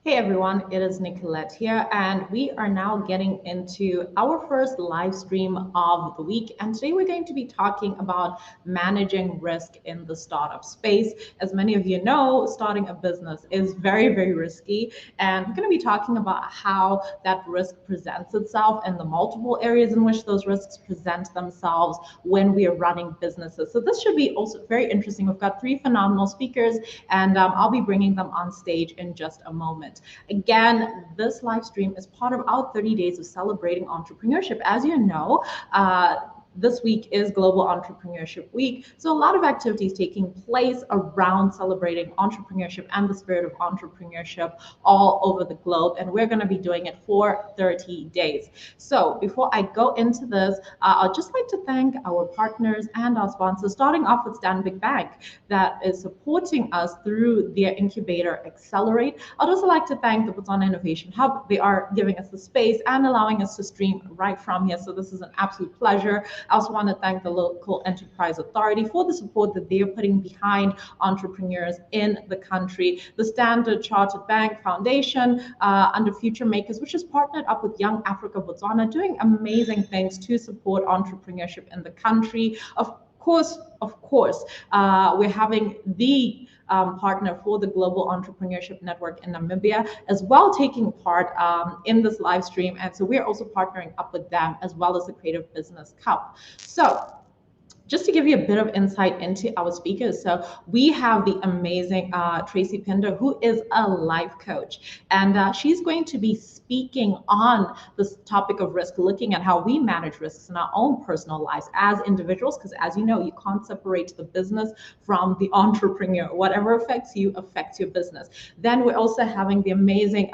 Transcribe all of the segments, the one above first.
Hey everyone, it is Nicolette here, and we are now getting into our first live stream of the week. And today we're going to be talking about managing risk in the startup space. As many of you know, starting a business is very, very risky, and we're going to be talking about how that risk presents itself and the multiple areas in which those risks present themselves when we are running businesses. So this should be also very interesting. We've got three phenomenal speakers, and I'll be bringing them on stage in just a moment. Again, this live stream is part of our 30 days of celebrating entrepreneurship. As you know, this week is Global Entrepreneurship Week. So a lot of activities taking place around celebrating entrepreneurship and the spirit of entrepreneurship all over the globe. And we're going to be doing it for 30 days. So before I go into this, I'd just like to thank our partners and our sponsors, starting off with Stanbic Bank that is supporting us through their incubator Accelerate. I'd also like to thank the Botswana Innovation Hub. They are giving us the space and allowing us to stream right from here. So this is an absolute pleasure. I also want to thank the Local Enterprise Authority for the support that they are putting behind entrepreneurs in the country. The Standard Chartered Bank Foundation under Future Makers, which has partnered up with Young Africa Botswana, doing amazing things to support entrepreneurship in the country. Of course, we're having the partner for the Global Entrepreneurship Network in Namibia as well, taking part in this live stream. And so we're also partnering up with them as well as the Creative Business Cup. So just to give you a bit of insight into our speakers, so we have the amazing Tracy Pinder, who is a life coach, and she's going to be speaking on this topic of risk, looking at how we manage risks in our own personal lives as individuals, because as you know, you can't separate the business from the entrepreneur. Whatever affects you affects your business. Then we're also having the amazing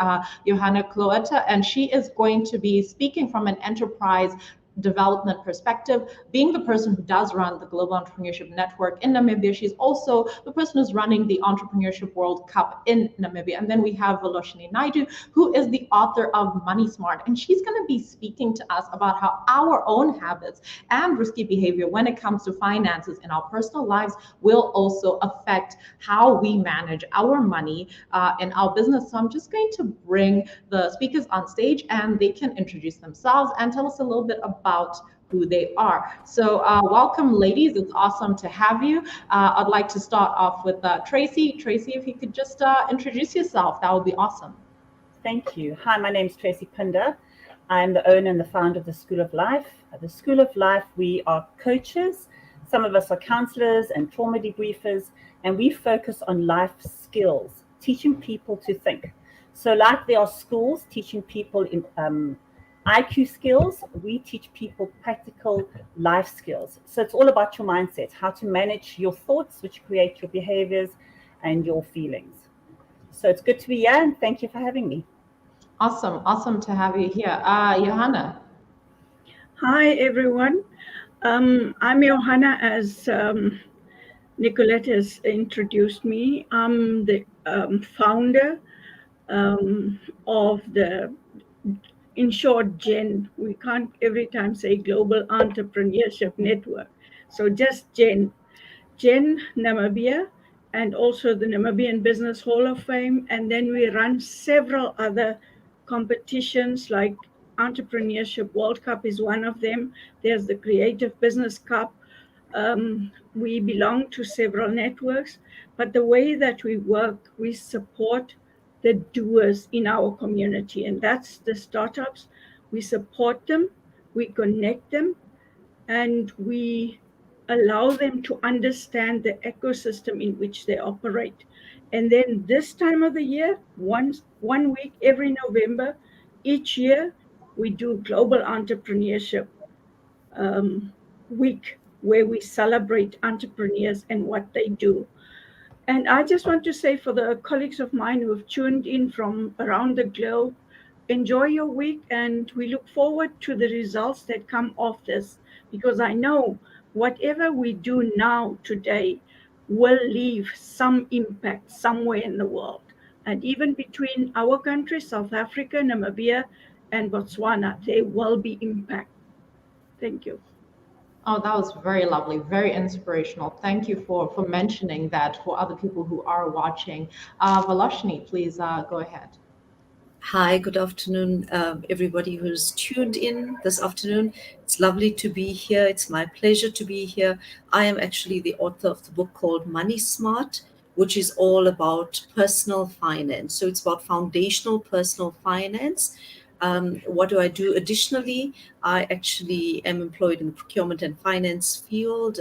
Johanna Cloete, and she is going to be speaking from an enterprise development perspective, being the person who does run the Global Entrepreneurship Network in Namibia. She's also the person who's running the Entrepreneurship World Cup in Namibia. And then we have Vilochanee Naidoo, who is the author of Moneysmart, and she's going to be speaking to us about how our own habits and risky behavior when it comes to finances in our personal lives will also affect how we manage our money in our business. So I'm just going to bring the speakers on stage, and they can introduce themselves and tell us a little bit about who they are. So welcome, ladies. It's awesome to have you. I'd like to start off with Tracy. Tracy, if you could just introduce yourself, that would be awesome. Thank you. Hi, my name is Tracy Pinder. I'm the owner and the founder of the School of Life. At the School of Life, we are coaches. Some of us are counselors and trauma debriefers, and we focus on life skills, teaching people to think. So like there are schools teaching people in IQ skills, we teach people practical life skills. So it's all about your mindset, how to manage your thoughts, which create your behaviors and your feelings. So it's good to be here, and thank you for having me. Awesome to have you here. Johanna. Hi, everyone. I'm Johanna, as Nicolette has introduced me. I'm the founder of the, in short, GEN. We can't every time say Global Entrepreneurship Network. So just GEN Namibia, and also the Namibian Business Hall of Fame. And then we run several other competitions, like Entrepreneurship World Cup is one of them. There's the Creative Business Cup. We belong to several networks, but the way that we work, we support the doers in our community, and that's the startups. We support them, we connect them, and we allow them to understand the ecosystem in which they operate. And then this time of the year, one week every November, each year, we do Global Entrepreneurship Week, where we celebrate entrepreneurs and what they do. And I just want to say, for the colleagues of mine who have tuned in from around the globe, enjoy your week, and we look forward to the results that come of this, because I know whatever we do now today will leave some impact somewhere in the world. And even between our countries, South Africa, Namibia, and Botswana, there will be impact. Thank you. Oh, that was very lovely, very inspirational. Thank you for mentioning that for other people who are watching. Vilochanee, please go ahead. Hi, good afternoon, everybody who's tuned in this afternoon. It's lovely to be here. It's my pleasure to be here. I am actually the author of the book called Moneysmart, which is all about personal finance. So it's about foundational personal finance. What do I do? Additionally, I actually am employed in the procurement and finance field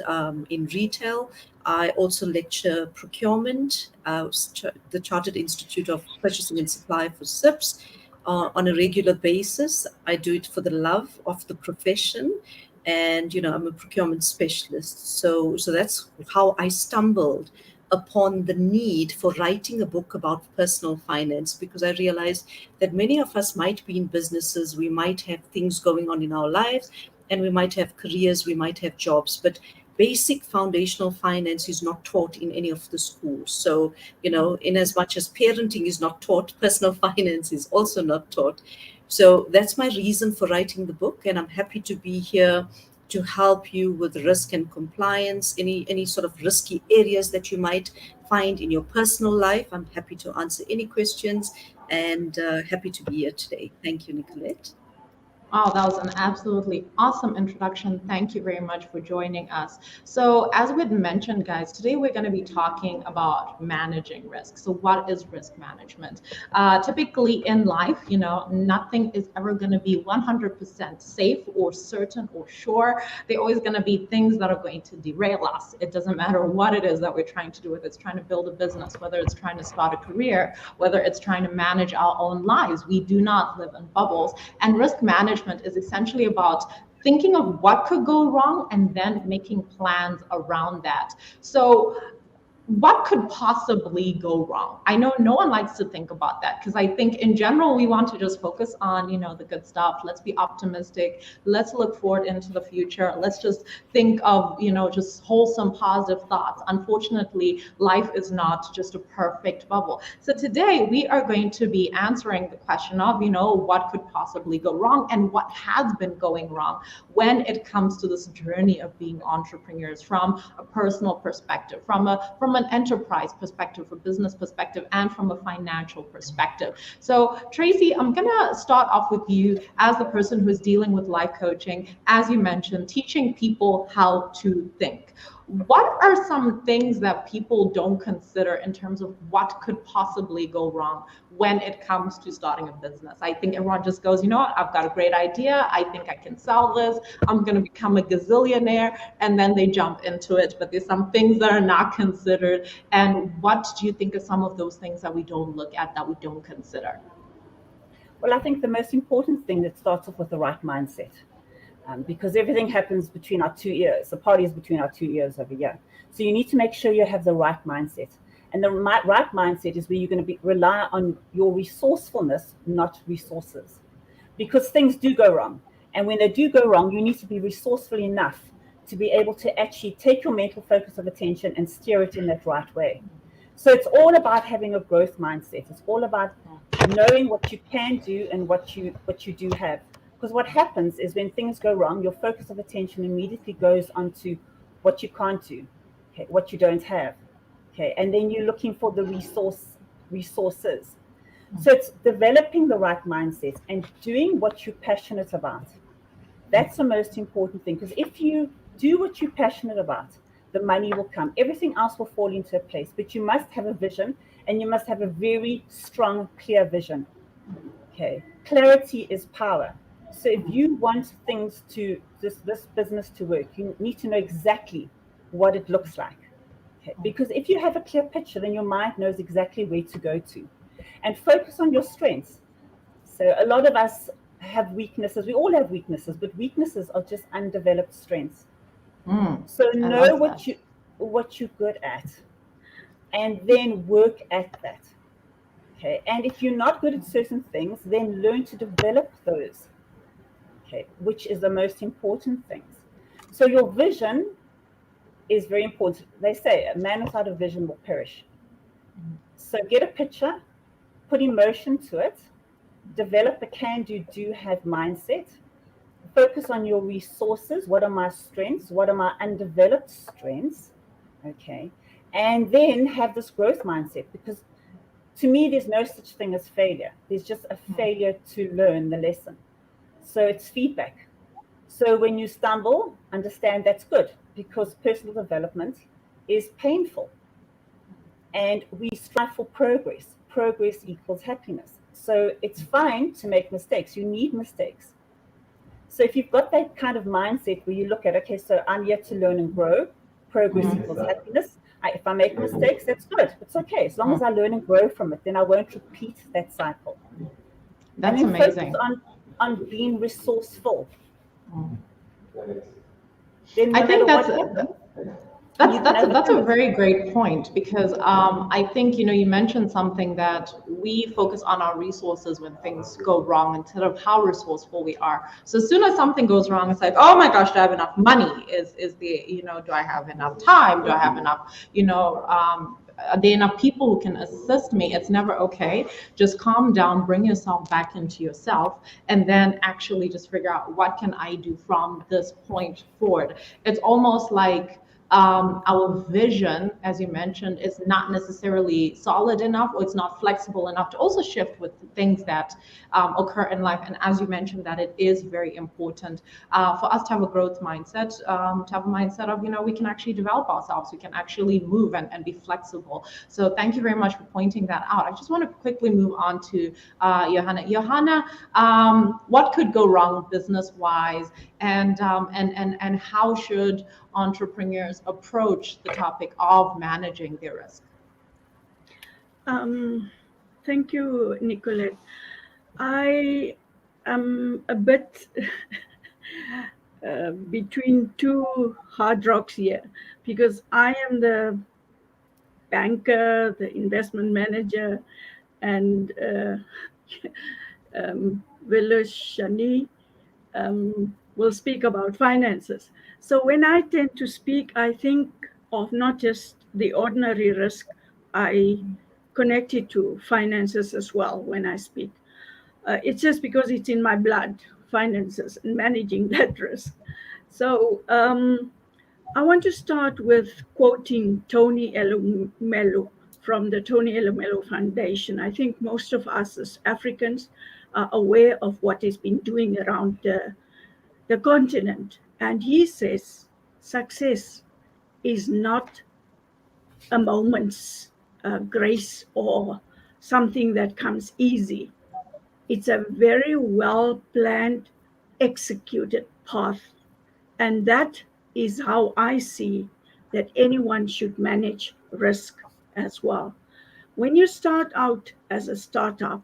in retail. I also lecture procurement, the Chartered Institute of Purchasing and Supply for SIPS, on a regular basis. I do it for the love of the profession, and I'm a procurement specialist. So that's how I stumbled upon the need for writing a book about personal finance, because I realized that many of us might be in businesses, we might have things going on in our lives, and we might have careers, we might have jobs, but basic foundational finance is not taught in any of the schools. So, in as much as parenting is not taught, personal finance is also not taught. So that's my reason for writing the book, and I'm happy to be here to help you with risk and compliance, any sort of risky areas that you might find in your personal life. I'm happy to answer any questions, and happy to be here today. Thank you, Nicolette. Oh, that was an absolutely awesome introduction. Thank you very much for joining us. So, as we had mentioned, guys, today we're going to be talking about managing risk. So, what is risk management? Typically in life, nothing is ever going to be 100% safe or certain or sure. There are always going to be things that are going to derail us. It doesn't matter what it is that we're trying to do, whether it's trying to build a business, whether it's trying to start a career, whether it's trying to manage our own lives. We do not live in bubbles. And risk management is essentially about thinking of what could go wrong and then making plans around that. So what could possibly go wrong? I know no one likes to think about that, because I think in general we want to just focus on, the good stuff. Let's be optimistic. Let's look forward into the future. Let's just think of, just wholesome, positive thoughts. Unfortunately, life is not just a perfect bubble. So today we are going to be answering the question of, what could possibly go wrong and what has been going wrong when it comes to this journey of being entrepreneurs, from a personal perspective, from an enterprise perspective, a business perspective, and from a financial perspective. So, Tracy, I'm going to start off with you as the person who's dealing with life coaching, as you mentioned, teaching people how to think. What are some things that people don't consider in terms of what could possibly go wrong when it comes to starting a business? I think everyone just goes, you know what, I've got a great idea. I think I can sell this. I'm going to become a gazillionaire. And then they jump into it. But there's some things that are not considered. And what do you think are some of those things that we don't look at, that we don't consider? Well, I think the most important thing that starts off with the right mindset. Because everything happens between our 2 ears. The party is between our 2 ears over here. So you need to make sure you have the right mindset. And the right mindset is where you're going to rely on your resourcefulness, not resources. Because things do go wrong. And when they do go wrong, you need to be resourceful enough to be able to actually take your mental focus of attention and steer it in that right way. So it's all about having a growth mindset. It's all about knowing what you can do and what you do have. Because what happens is when things go wrong, your focus of attention immediately goes onto what you can't do, okay, what you don't have, okay, and then you're looking for the resources. So it's developing the right mindset and doing what you're passionate about. That's the most important thing, because if you do what you're passionate about, the money will come. Everything else will fall into place, but you must have a vision, and you must have a very strong, clear vision. Okay, clarity is power. So if you want things to this business to work, you need to know exactly what it looks like. Okay, because if you have a clear picture, then your mind knows exactly where to go to, and focus on your strengths. So a lot of us have weaknesses. We all have weaknesses, but weaknesses are just undeveloped strengths. So know what you're good at, and then work at that. Okay, and if you're not good at certain things, then learn to develop those. Okay, which is the most important things. So your vision is very important. They say a man without a vision will perish. So get a picture, put emotion to it, develop a can-do, do-have mindset, focus on your resources. What are my strengths? What are my undeveloped strengths? Okay, and then have this growth mindset, because To me, there's no such thing as failure. There's just a failure to learn the lesson. So it's feedback. So when you stumble, understand that's good, because personal development is painful. And we strive for progress. Progress equals happiness. So it's fine to make mistakes. You need mistakes. So if you've got that kind of mindset where you look at, okay, so I'm here to learn and grow, progress equals happiness. If I make mistakes, that's good. It's okay. As long as I learn and grow from it, then I won't repeat that cycle. That's and then amazing. Focus on being resourceful. Then I think that's a very great point, because I think, you mentioned something that we focus on our resources when things go wrong instead of how resourceful we are. So as soon as something goes wrong, it's like, oh my gosh, do I have enough money? Is the, do I have enough time? Do I have enough, are there enough people who can assist me? It's never okay. Just calm down, bring yourself back into yourself, and then actually just figure out, what can I do from this point forward? It's almost like our vision, as you mentioned, is not necessarily solid enough, or it's not flexible enough to also shift with things that occur in life. And as you mentioned, that it is very important for us to have a growth mindset, to have a mindset of, we can actually develop ourselves, we can actually move and be flexible. So thank you very much for pointing that out. I just want to quickly move on to Johanna. Johanna, what could go wrong business-wise, and how should entrepreneurs approach the topic of managing their risk? Thank you, Nicolette. I am a bit between two hard rocks here, because I am the banker, the investment manager, and Vilochanee will speak about finances. So when I tend to speak, I think of not just the ordinary risk, I connect it to finances as well when I speak. It's just because it's in my blood, finances, and managing that risk. So I want to start with quoting Tony Elumelu from the Tony Elumelu Foundation. I think most of us as Africans are aware of what he's been doing around the continent. And he says success is not a moment's grace or something that comes easy. It's a very well planned, executed path. And that is how I see that anyone should manage risk as well. When you start out as a startup,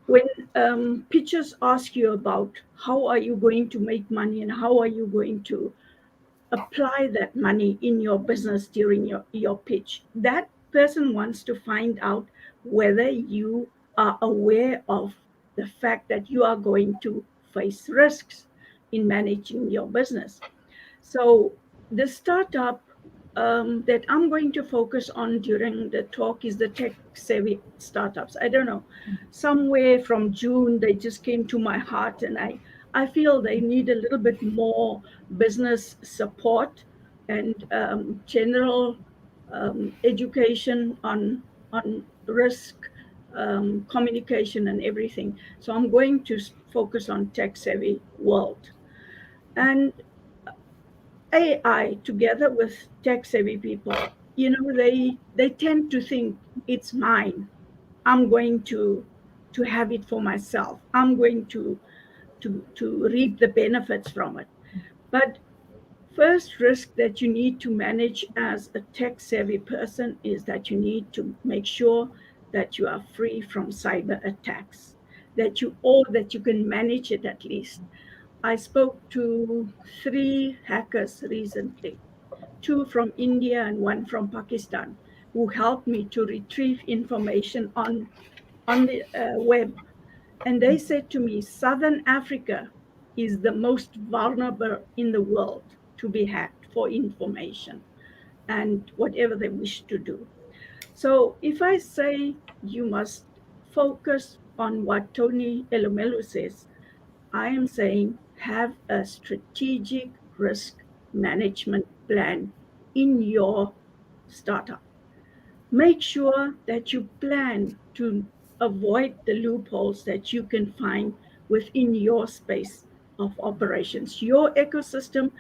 when pitchers ask you about how are you going to make money and how are you going to apply that money in your business during your pitch, that person wants to find out whether you are aware of the fact that you are going to face risks in managing your business. So the startup that I'm going to focus on during the talk is the tech-savvy startups. I don't know, somewhere from June, they just came to my heart, and I feel they need a little bit more business support and general education on risk, communication, and everything. So I'm going to focus on tech-savvy world. And AI together with tech-savvy people, they tend to think it's mine. I'm going to have it for myself. I'm going to reap the benefits from it. But first risk that you need to manage as a tech-savvy person is that you need to make sure that you are free from cyber attacks, that you can manage it at least. I spoke to 3 hackers recently, 2 from India and 1 from Pakistan, who helped me to retrieve information on the web. And they said to me, Southern Africa is the most vulnerable in the world to be hacked for information and whatever they wish to do. So if I say you must focus on what Tony Elumelu says, I am saying have a strategic risk management plan in your startup. Make sure that you plan to avoid the loopholes that you can find within your space of operations. Your ecosystem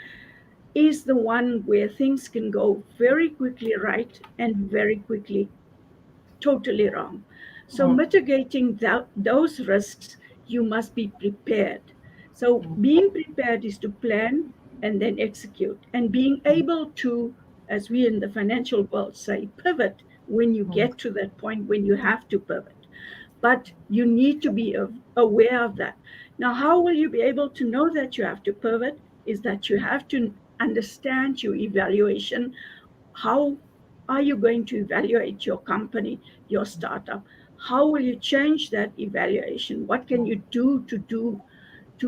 is the one where things can go very quickly right and very quickly totally wrong. So, Mm, mitigating those risks, you must be prepared. So, being prepared is to plan and then execute, and being able to, as we in the financial world say, pivot when you mm, get to that point when you have to pivot. But you need to be aware of that. Now, how will you be able to know that you have to pivot? Is that you have to understand your evaluation. How are you going to evaluate your company, your startup? How will you change that evaluation? What can you do to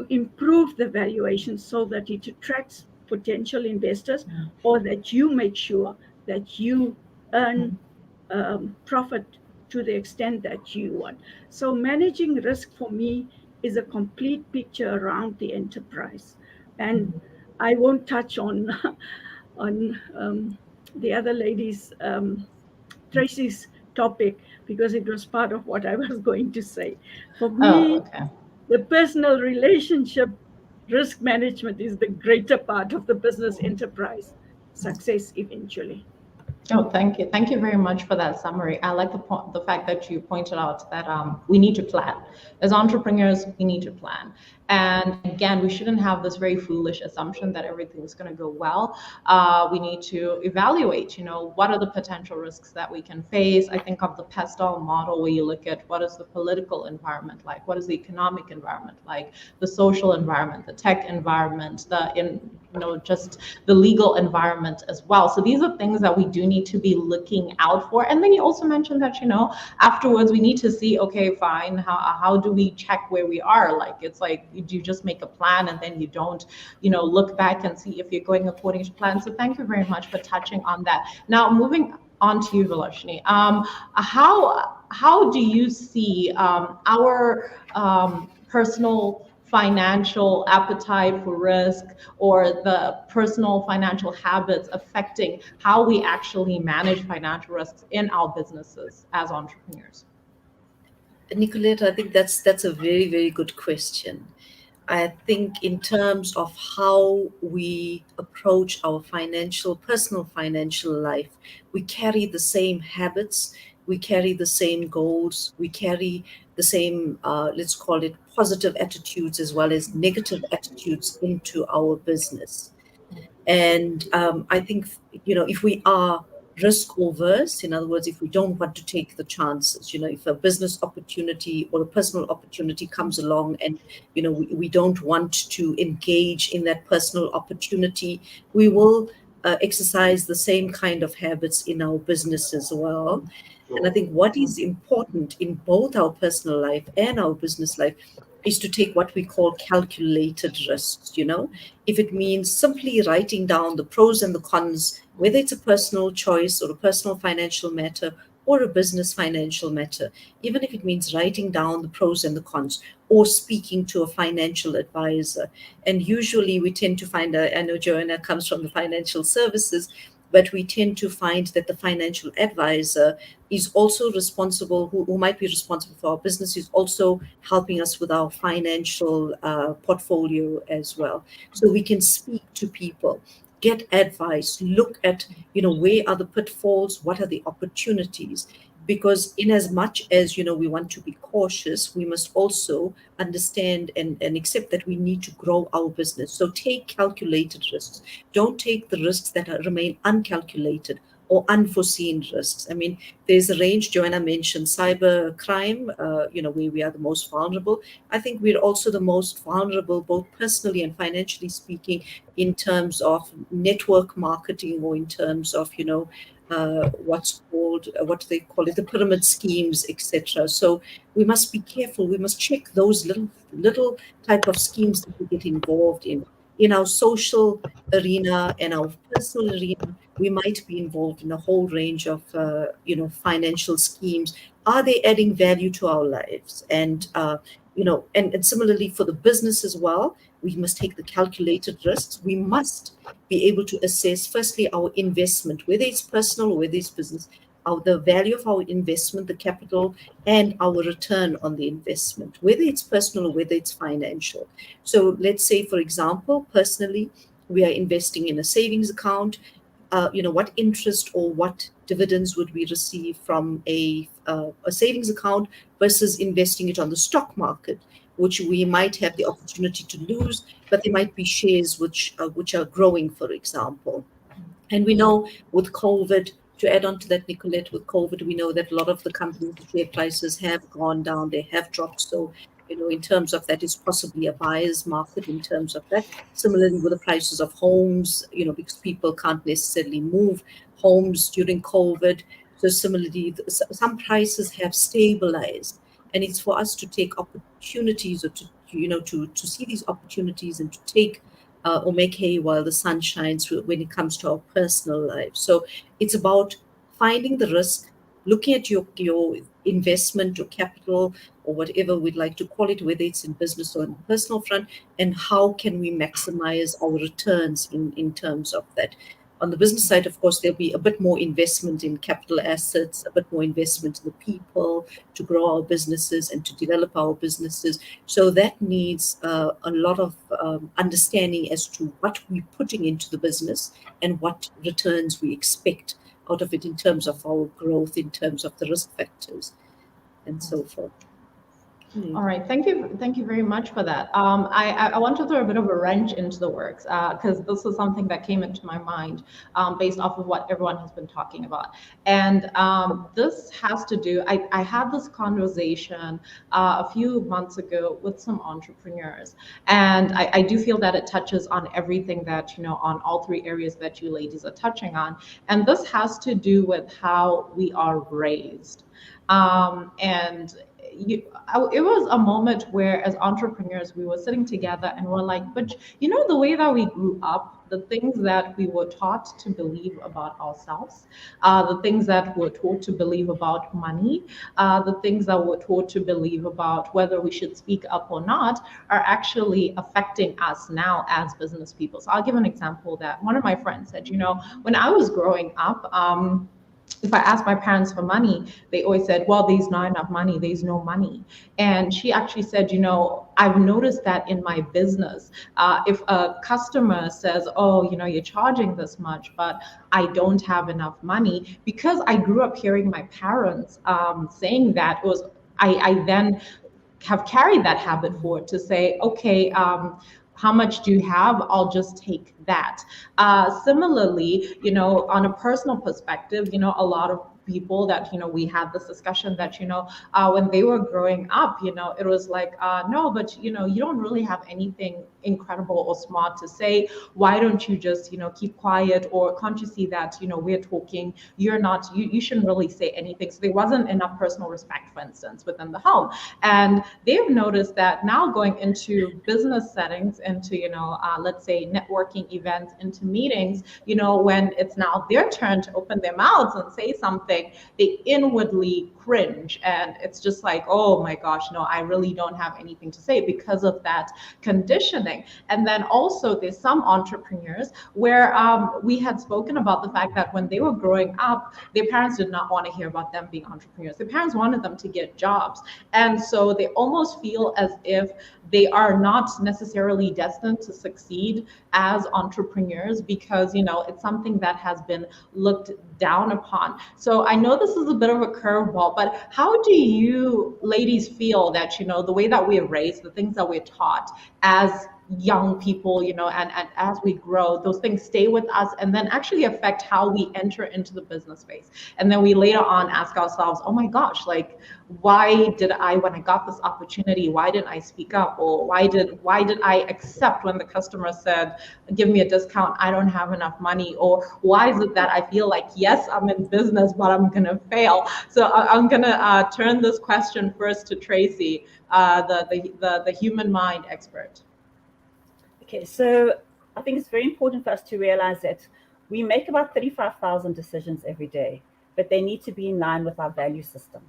improve the valuation so that it attracts potential investors, or that you make sure that you earn profit to the extent that you want? So managing risk for me is a complete picture around the enterprise, and I won't touch on on the other lady's Tracy's topic, because it was part of what I was going to say. For Oh, me, okay. the personal relationship risk management is the greater part of the business enterprise success eventually. Oh, thank you. Thank you very much for that summary. I like the fact that you pointed out that we need to plan. As entrepreneurs, we need to plan. And again, we shouldn't have this very foolish assumption that everything's going to go well. We need to evaluate, what are the potential risks that we can face. I think of the PESTEL model, where you look at what is the political environment like, what is the economic environment like, the social environment, the tech environment, just the legal environment as well. So these are things that we do need to be looking out for. And then you also mentioned that, afterwards we need to see, okay, fine, how do we check where we are? Like, it's like, you just make a plan and then you don't, look back and see if you're going according to plan. So thank you very much for touching on that. Now, moving on to you, Vilochanee. How do you see our personal financial appetite for risk, or the personal financial habits affecting how we actually manage financial risks in our businesses as entrepreneurs? Nicolette, I think that's a very, very good question. I think in terms of how we approach our personal financial life, we carry the same habits, we carry the same goals, we carry the same, let's call it, positive attitudes as well as negative attitudes into our business. And I think, if we are risk averse, in other words, if we don't want to take the chances, if a business opportunity or a personal opportunity comes along and, we don't want to engage in that personal opportunity, we will exercise the same kind of habits in our business as well. And I think what is important in both our personal life and our business life is to take what we call calculated risks. If it means simply writing down the pros and the cons, whether it's a personal choice or a personal financial matter or a business financial matter, even if it means writing down the pros and the cons or speaking to a financial advisor. And usually we tend to find, I know Johanna comes from the financial services, but we tend to find that the financial advisor is also responsible, who might be responsible for our business, is also helping us with our financial portfolio as well. So we can speak to people, get advice, look at, where are the pitfalls, what are the opportunities, because in as much as, we want to be cautious, we must also understand and accept that we need to grow our business. So take calculated risks. Don't take the risks that remain uncalculated or unforeseen risks. I mean, there's a range. Johanna mentioned cyber crime, where we are the most vulnerable. I think we're also the most vulnerable, both personally and financially speaking, in terms of network marketing, or in terms of, what do they call it, the pyramid schemes, etc. So we must be careful. We must check those little type of schemes that we get involved in our social arena and our personal arena. We might be involved in a whole range of financial schemes. Are they adding value to our lives? And and similarly for the business as well, we must take the calculated risks. We must be able to assess, firstly, our investment, whether it's personal or whether it's business. the value of our investment, the capital, and our return on the investment, whether it's personal or whether it's financial. So let's say, for example, personally, we are investing in a savings account. What interest or what dividends would we receive from a savings account versus investing it on the stock market, which we might have the opportunity to lose, but there might be shares which are growing, for example. And we know with COVID, to add on to that, Nicolette, with COVID, we know that a lot of the companies' share prices have gone down, they have dropped. So, in terms of that, it's possibly a buyer's market in terms of that. Similarly, with the prices of homes, because people can't necessarily move homes during COVID. So similarly, some prices have stabilized. And it's for us to take opportunities or to see these opportunities and to take or make hay while the sun shines when it comes to our personal lives. So it's about finding the risk, looking at your investment or capital or whatever we'd like to call it, whether it's in business or in personal front, and how can we maximize our returns in terms of that. On the business side, of course, there'll be a bit more investment in capital assets, a bit more investment in the people to grow our businesses and to develop our businesses. So that needs a lot of understanding as to what we're putting into the business and what returns we expect out of it in terms of our growth, in terms of the risk factors, and so forth. All right, thank you very much for that. I want to throw a bit of a wrench into the works because this is something that came into my mind based off of what everyone has been talking about. And this has to do, I had this conversation a few months ago with some entrepreneurs, and I do feel that it touches on everything that, on all three areas that you ladies are touching on. And this has to do with how we are raised. It was a moment where as entrepreneurs we were sitting together and we're like, but the way that we grew up, the things that we were taught to believe about ourselves, the things that we're taught to believe about money, the things that we're taught to believe about whether we should speak up or not are actually affecting us now as business people. So I'll give an example that one of my friends said, when I was growing up, if I asked my parents for money, they always said, well, there's not enough money, there's no money. And she actually said, I've noticed that in my business, if a customer says, oh, you're charging this much, but I don't have enough money, because I grew up hearing my parents saying that, I then have carried that habit forward to say, okay, how much do you have? I'll just take that. Similarly, on a personal perspective, a lot of people that, we had this discussion that, when they were growing up, it was like, no, but, you don't really have anything incredible or smart to say. Why don't you just, keep quiet? Or can't you see that, we're talking, you shouldn't really say anything. So there wasn't enough personal respect, for instance, within the home. And they've noticed that now going into business settings, into, let's say networking events, into meetings, when it's now their turn to open their mouths and say something, they inwardly cringe. And it's just like, oh my gosh, no, I really don't have anything to say because of that conditioning. And then also there's some entrepreneurs where we had spoken about the fact that when they were growing up, their parents did not want to hear about them being entrepreneurs. Their parents wanted them to get jobs. And so they almost feel as if they are not necessarily destined to succeed as entrepreneurs because, it's something that has been looked down upon. So I know this is a bit of a curveball, but how do you ladies feel that, the way that we're raised, the things that we're taught as young people, and as we grow, those things stay with us and then actually affect how we enter into the business space. And then we later on ask ourselves, oh my gosh, like, why did I, when I got this opportunity, why didn't I speak up? Or why did I accept when the customer said, give me a discount, I don't have enough money? Or why is it that I feel like, yes, I'm in business, but I'm going to fail? So I'm going to turn this question first to Tracy, the human mind expert. Okay, so I think it's very important for us to realize that we make about 35,000 decisions every day, but they need to be in line with our value system.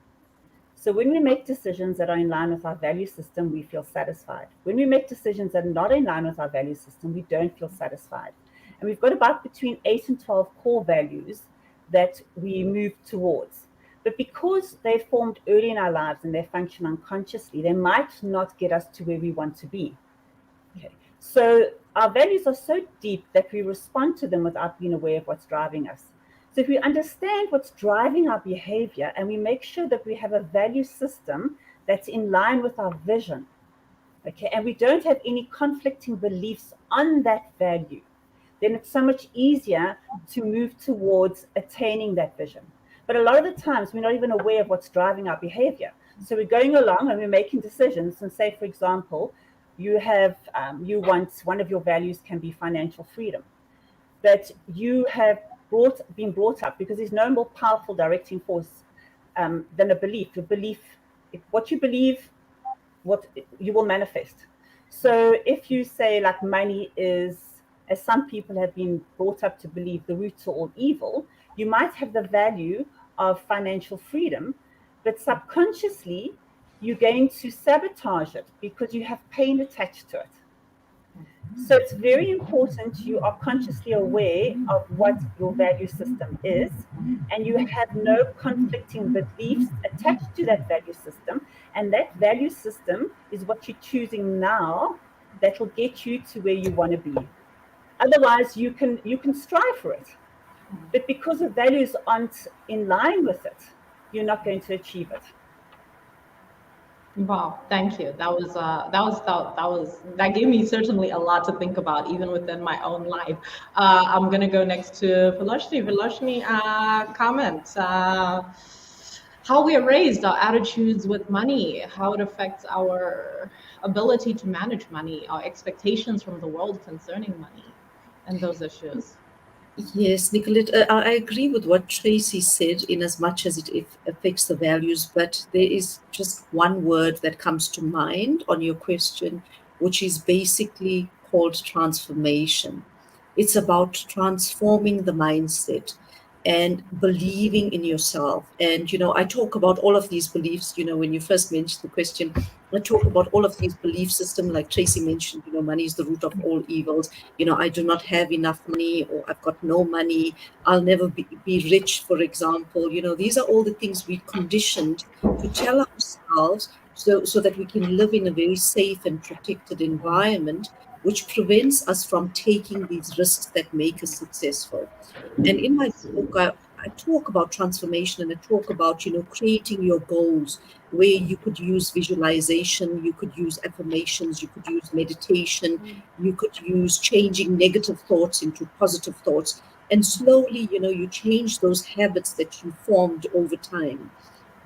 So when we make decisions that are in line with our value system, we feel satisfied. When we make decisions that are not in line with our value system, we don't feel satisfied. And we've got about between 8 and 12 core values that we move towards. But because they're formed early in our lives and they function unconsciously, they might not get us to where we want to be. Okay. So our values are so deep that we respond to them without being aware of what's driving us. So if we understand what's driving our behavior and we make sure that we have a value system that's in line with our vision, okay, and we don't have any conflicting beliefs on that value, then it's so much easier to move towards attaining that vision. But a lot of the times we're not even aware of what's driving our behavior. So we're going along and we're making decisions, and say, for example, you have one of your values can be financial freedom, that you have been brought up, because there's no more powerful directing force than a belief. Your belief, what you believe, what you will manifest. So if you say, like, money is, as some people have been brought up to believe, the root to all evil, you might have the value of financial freedom, but subconsciously you're going to sabotage it because you have pain attached to it. So it's very important you are consciously aware of what your value system is, and you have no conflicting beliefs attached to that value system. And that value system is what you're choosing now that will get you to where you want to be. Otherwise, you can strive for it, but because the values aren't in line with it, you're not going to achieve it. Wow, thank you. That gave me certainly a lot to think about, even within my own life. I'm gonna go next to Vilochanee. Vilochanee, comment. How we are raised, our attitudes with money, how it affects our ability to manage money, our expectations from the world concerning money, and those issues. Yes, Nicolette, I agree with what Tracy said in as much as it affects the values, but there is just one word that comes to mind on your question, which is basically called transformation. It's about transforming the mindset and believing in yourself. And, I talk about all of these beliefs, when you first mentioned the question, I talk about all of these belief systems, like Tracy mentioned, money is the root of all evils. I do not have enough money, or I've got no money. I'll never be rich, for example. These are all the things we conditioned to tell ourselves so that we can live in a very safe and protected environment, which prevents us from taking these risks that make us successful. And in my book, I talk about transformation, and I talk about, creating your goals, where you could use visualization, you could use affirmations, you could use meditation, you could use changing negative thoughts into positive thoughts. And slowly, you change those habits that you formed over time.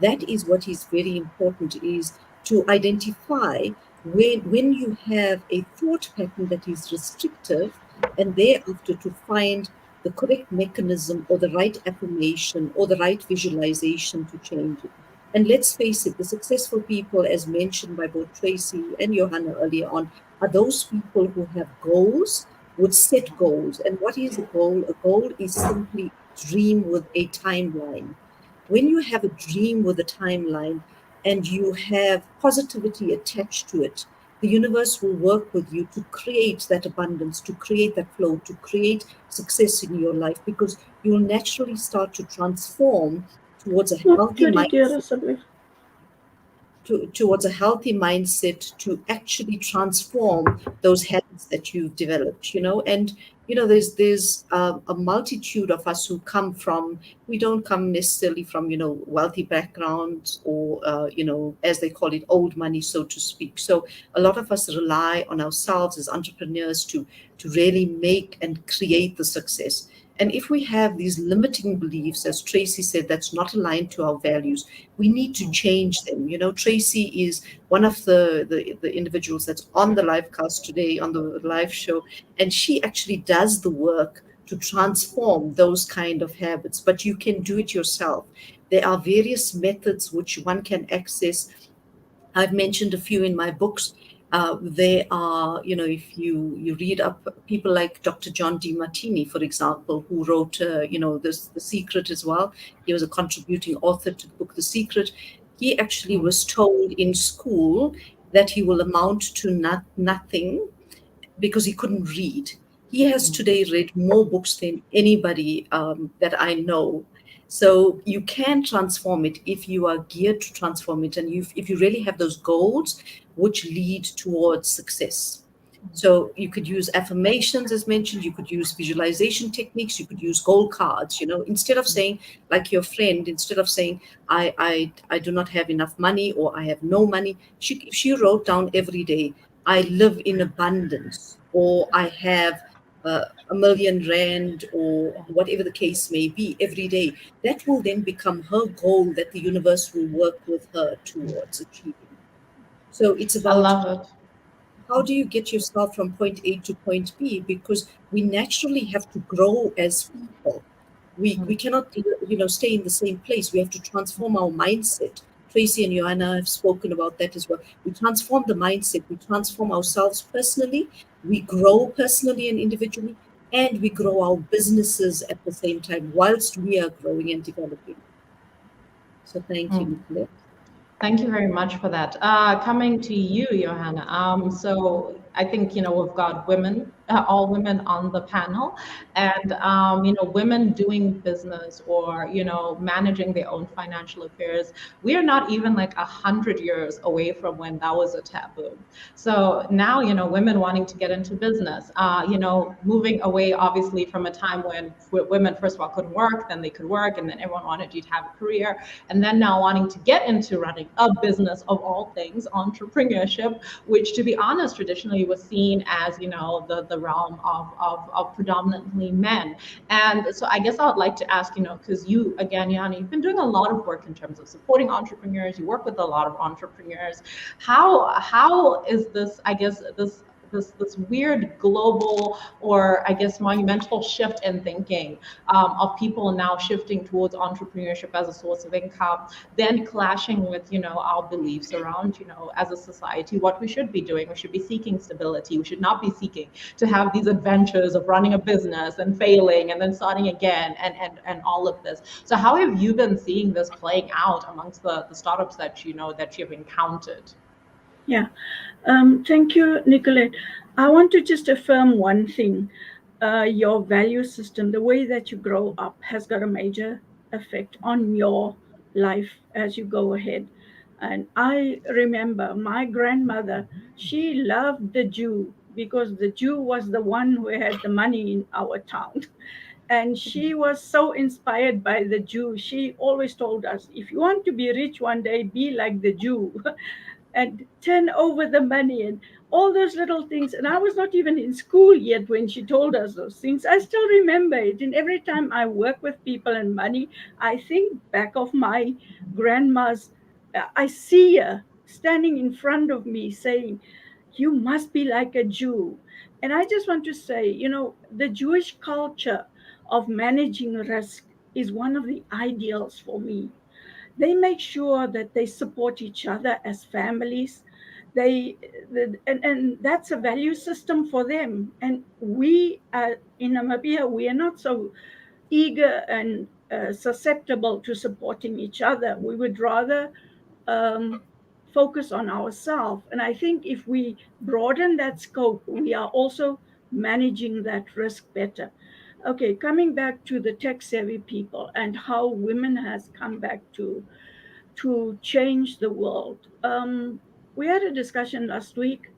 That is what is very important, is to identify when you have a thought pattern that is restrictive, and thereafter to find the correct mechanism or the right affirmation or the right visualization to change it. And let's face it, the successful people, as mentioned by both Tracy and Johanna earlier on, are those people who have goals, would set goals. And what is a goal? A goal is simply a dream with a timeline. When you have a dream with a timeline and you have positivity attached to it, the universe will work with you to create that abundance, to create that flow, to create success in your life, because you will naturally start to transform towards a healthy mindset. Towards a healthy mindset to actually transform those habits that you've developed, and there's a multitude of us who come from, we don't come necessarily from wealthy backgrounds, or as they call it, old money, so to speak. So a lot of us rely on ourselves as entrepreneurs to really make and create the success. And if we have these limiting beliefs, as Tracy said, that's not aligned to our values, we need to change them. Tracy is one of the individuals that's on the live cast today, on the live show, and she actually does the work to transform those kind of habits. But you can do it yourself. There are various methods which one can access. I've mentioned a few in my books. There are, if you read up people like Dr. John DeMartini, for example, who wrote, The Secret as well. He was a contributing author to the book The Secret. He actually was told in school that he will amount to nothing because he couldn't read. He has today read more books than anybody that I know. So you can transform it if you are geared to transform it, and if you really have those goals which lead towards success. So you could use affirmations, as mentioned. You could use visualization techniques. You could use goal cards. Instead of saying, like your friend, instead of saying, I do not have enough money, or I have no money, if she wrote down every day, I live in abundance, or I have 1 million rand, or whatever the case may be, every day. That will then become her goal that the universe will work with her towards achieving. So it's I about, love it. how do you get yourself from point A to point B? Because we naturally have to grow as people. We cannot stay in the same place. We have to transform our mindset. Tracy and Johanna have spoken about that as well. We transform the mindset. We transform ourselves personally. We grow personally and individually, and we grow our businesses at the same time whilst we are growing and developing. So thank you, Mm. Nicolette. Thank you very much for that. Coming to you, Johanna. So I think, we've got women, all women on the panel, and, women doing business, or, managing their own financial affairs. We are not even like 100 years away from when that was a taboo. So now, women wanting to get into business, moving away obviously from a time when women, first of all, couldn't work, then they could work, and then everyone wanted you to have a career, and then now wanting to get into running a business, of all things, entrepreneurship, which, to be honest, traditionally was seen as, the realm of predominantly men. And so I guess I would like to ask, because you, again, Johanna, you've been doing a lot of work in terms of supporting entrepreneurs. You work with a lot of entrepreneurs. How is this, I guess, this weird global, or I guess monumental shift in thinking, of people now shifting towards entrepreneurship as a source of income, then clashing with, our beliefs around, as a society, what we should be doing? We should be seeking stability. We should not be seeking to have these adventures of running a business and failing and then starting again, and all of this. So how have you been seeing this playing out amongst the startups that that you've encountered? Yeah. Thank you, Nicolette. I want to just affirm one thing. Your value system, the way that you grow up, has got a major effect on your life as you go ahead. And I remember my grandmother, she loved the Jew because the Jew was the one who had the money in our town. And she was so inspired by the Jew. She always told us, if you want to be rich one day, be like the Jew. And turn over the money and all those little things. And I was not even in school yet when she told us those things. I still remember it. And every time I work with people and money, I think back of my grandma's, I see her standing in front of me saying, you must be like a Jew. And I just want to say, the Jewish culture of managing risk is one of the ideals for me. They make sure that they support each other as families. And that's a value system for them. And we in Namibia, we are not so eager and susceptible to supporting each other. We would rather um, focus on ourselves. And I think if we broaden that scope, we are also managing that risk better. Okay, coming back to the tech savvy people and how women has come back to change the world. We had a discussion last week.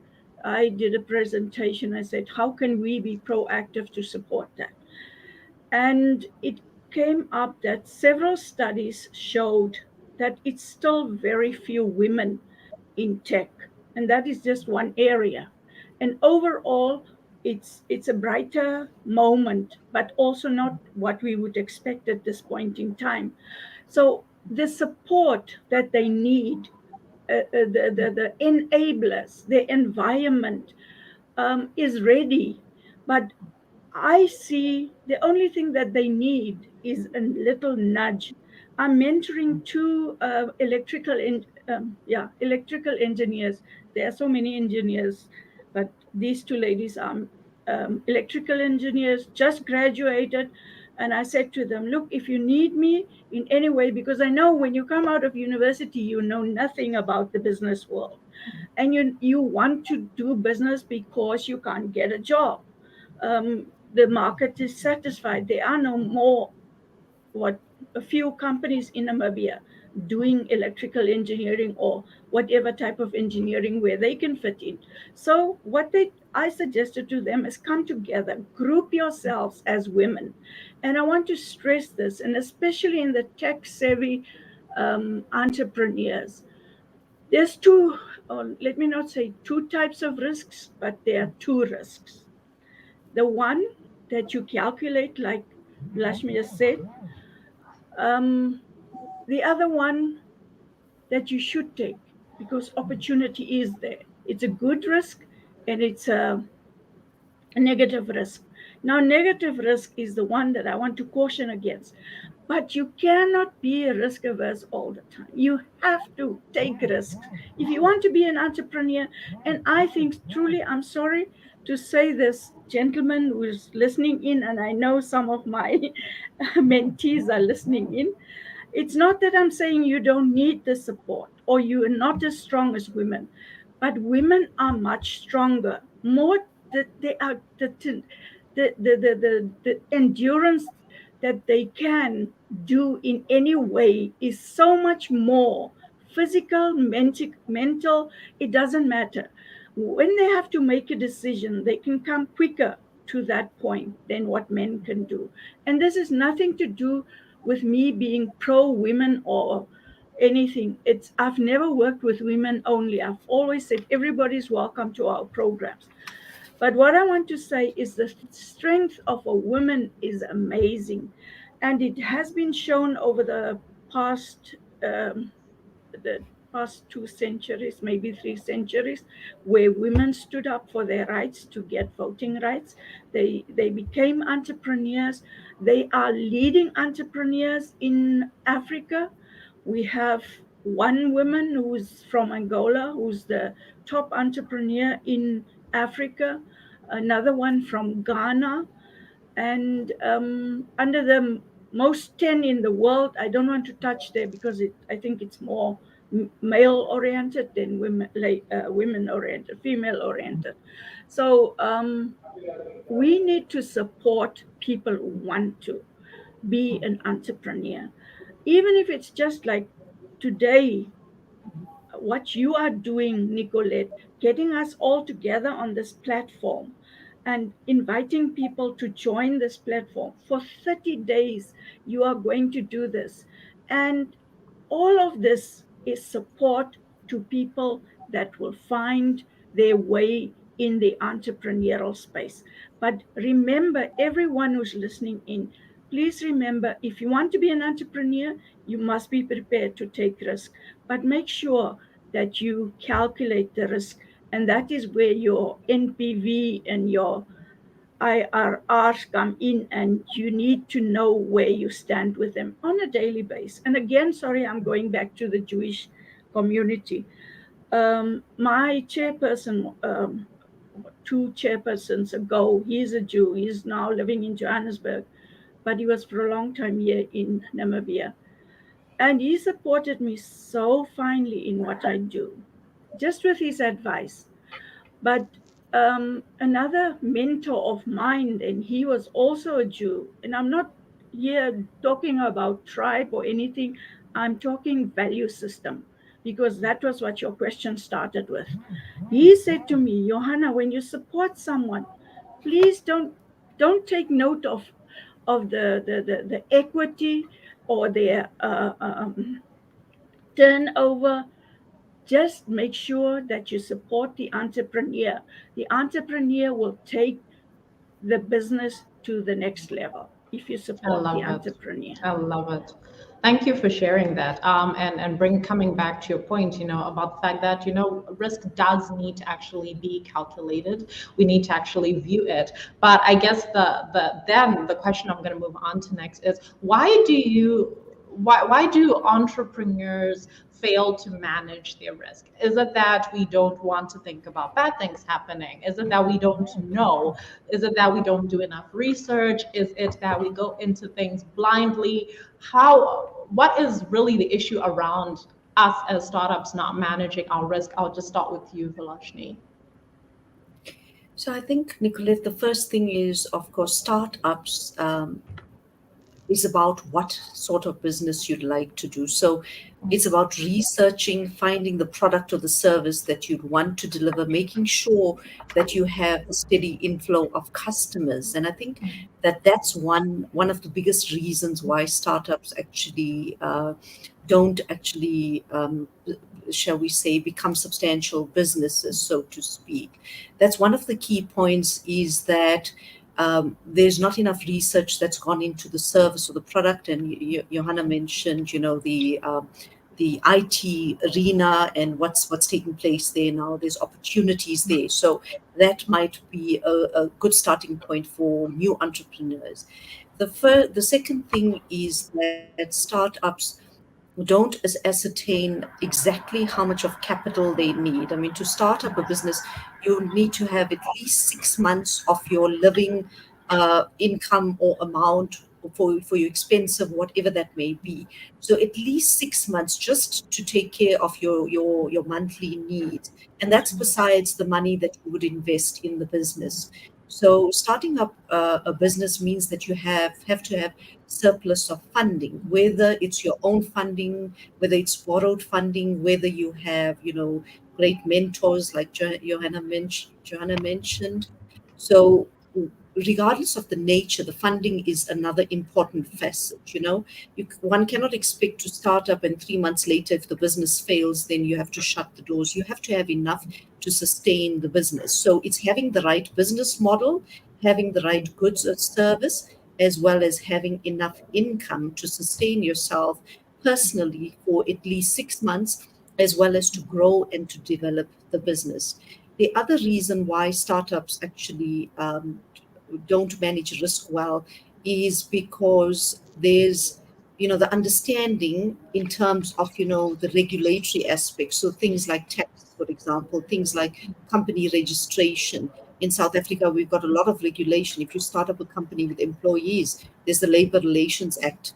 I did a presentation. I said, how can we be proactive to support that? And it came up that several studies showed that it's still very few women in tech, and that is just one area. And overall, it's a brighter moment, but also not what we would expect at this point in time. So the support that they need, the enablers, the environment is ready, but I see the only thing that they need is a little nudge. I'm mentoring two electrical engineers. There are so many engineers, but these two ladies are electrical engineers, just graduated. And I said to them, look, if you need me in any way, because I know when you come out of university, you know nothing about the business world. And you want to do business because you can't get a job. the market is satisfied. There are no more a few companies in Namibia doing electrical engineering or whatever type of engineering where they can fit in. So I suggested to them is come together, group yourselves as women. And I want to stress this, and especially in the tech savvy entrepreneurs, there's two, or let me not say two types of risks, but there are two risks. The one that you calculate, like Lashmi just said, um, the other one that you should take because opportunity is there. It's a good risk and it's a negative risk. Now, negative risk is the one that I want to caution against. But you cannot be risk averse all the time. You have to take risks. If you want to be an entrepreneur, and I think truly, I'm sorry to say this, gentleman who's listening in, and I know some of my mentees are listening in. It's not that I'm saying you don't need the support or you are not as strong as women, but women are much stronger. More that they are the endurance that they can do in any way is so much more physical, mental, it doesn't matter. When they have to make a decision, they can come quicker to that point than what men can do. And this is nothing to do with me being pro women or anything. I've never worked with women only. I've always said everybody's welcome to our programs. But what I want to say is the strength of a woman is amazing. And it has been shown over past um, the past 2 centuries, maybe 3 centuries, where women stood up for their rights to get voting rights. They became entrepreneurs. They are leading entrepreneurs in Africa. We have one woman who's from Angola, who's the top entrepreneur in Africa, another one from Ghana, and under the most 10 in the world, I don't want to touch there because I think it's more male oriented than women oriented, female oriented. So we need to support people who want to be an entrepreneur, even if it's just like today what you are doing, Nicolette, getting us all together on this platform and inviting people to join this platform. For 30 days, you are going to do this. And all of this is support to people that will find their way in the entrepreneurial space. But remember, everyone who's listening in, please remember, if you want to be an entrepreneur, you must be prepared to take risk. But make sure that you calculate the risk. And that is where your NPV and your IRRs come in, and you need to know where you stand with them on a daily basis. And again, sorry, I'm going back to the Jewish community. My chairperson, 2 chairpersons ago, he's a Jew. He's now living in Johannesburg, but he was for a long time here in Namibia. And he supported me so finely in what I do, just with his advice. But another mentor of mine, and he was also a Jew, and I'm not here talking about tribe or anything, I'm talking value system, because that was what your question started with. He said to me, Johanna, when you support someone, please don't take note of the equity or their turnover. Just make sure that you support the entrepreneur. The entrepreneur will take the business to the next level if you I support the love it. entrepreneur. I love it. Thank you for sharing that. And coming back to your point, about the fact that, risk does need to actually be calculated. We need to actually view it. But I guess the question I'm going to move on to next is why do entrepreneurs fail to manage their risk? Is it that we don't want to think about bad things happening? Is it that we don't know? Is it that we don't do enough research? Is it that we go into things blindly? What is really the issue around us as startups not managing our risk? I'll just start with you, Vilochanee. So I think, Nicolette, the first thing is, of course, startups is about what sort of business you'd like to do. So it's about researching, finding the product or the service that you'd want to deliver, making sure that you have a steady inflow of customers. And I think that that's one of the biggest reasons why startups actually don't actually, shall we say, become substantial businesses, so to speak. That's one of the key points, is that there's not enough research that's gone into the service or the product. And Johanna mentioned, the IT arena and what's taking place there now. There's opportunities there, so that might be a good starting point for new entrepreneurs. The second thing is that startups don't ascertain exactly how much of capital they need. I mean, to start up a business, you need to have at least 6 months of your living income or amount for your expense of whatever that may be. So at least 6 months just to take care of your monthly needs. And that's besides the money that you would invest in the business. So starting up a business means that you have to have surplus of funding, whether it's your own funding, whether it's borrowed funding, whether you have, great mentors like Johanna mentioned. So regardless of the nature, the funding is another important facet. One cannot expect to start up and 3 months later, if the business fails, then you have to shut the doors. You have to have enough to sustain the business. So it's having the right business model, having the right goods or service, as well as having enough income to sustain yourself personally for at least 6 months, as well as to grow and to develop the business. The other reason why startups actually don't manage risk well is because there's the understanding in terms of the regulatory aspects. So things like tax, for example, things like company registration. In South Africa, we've got a lot of regulation. If you start up a company with employees, there's the Labor Relations Act,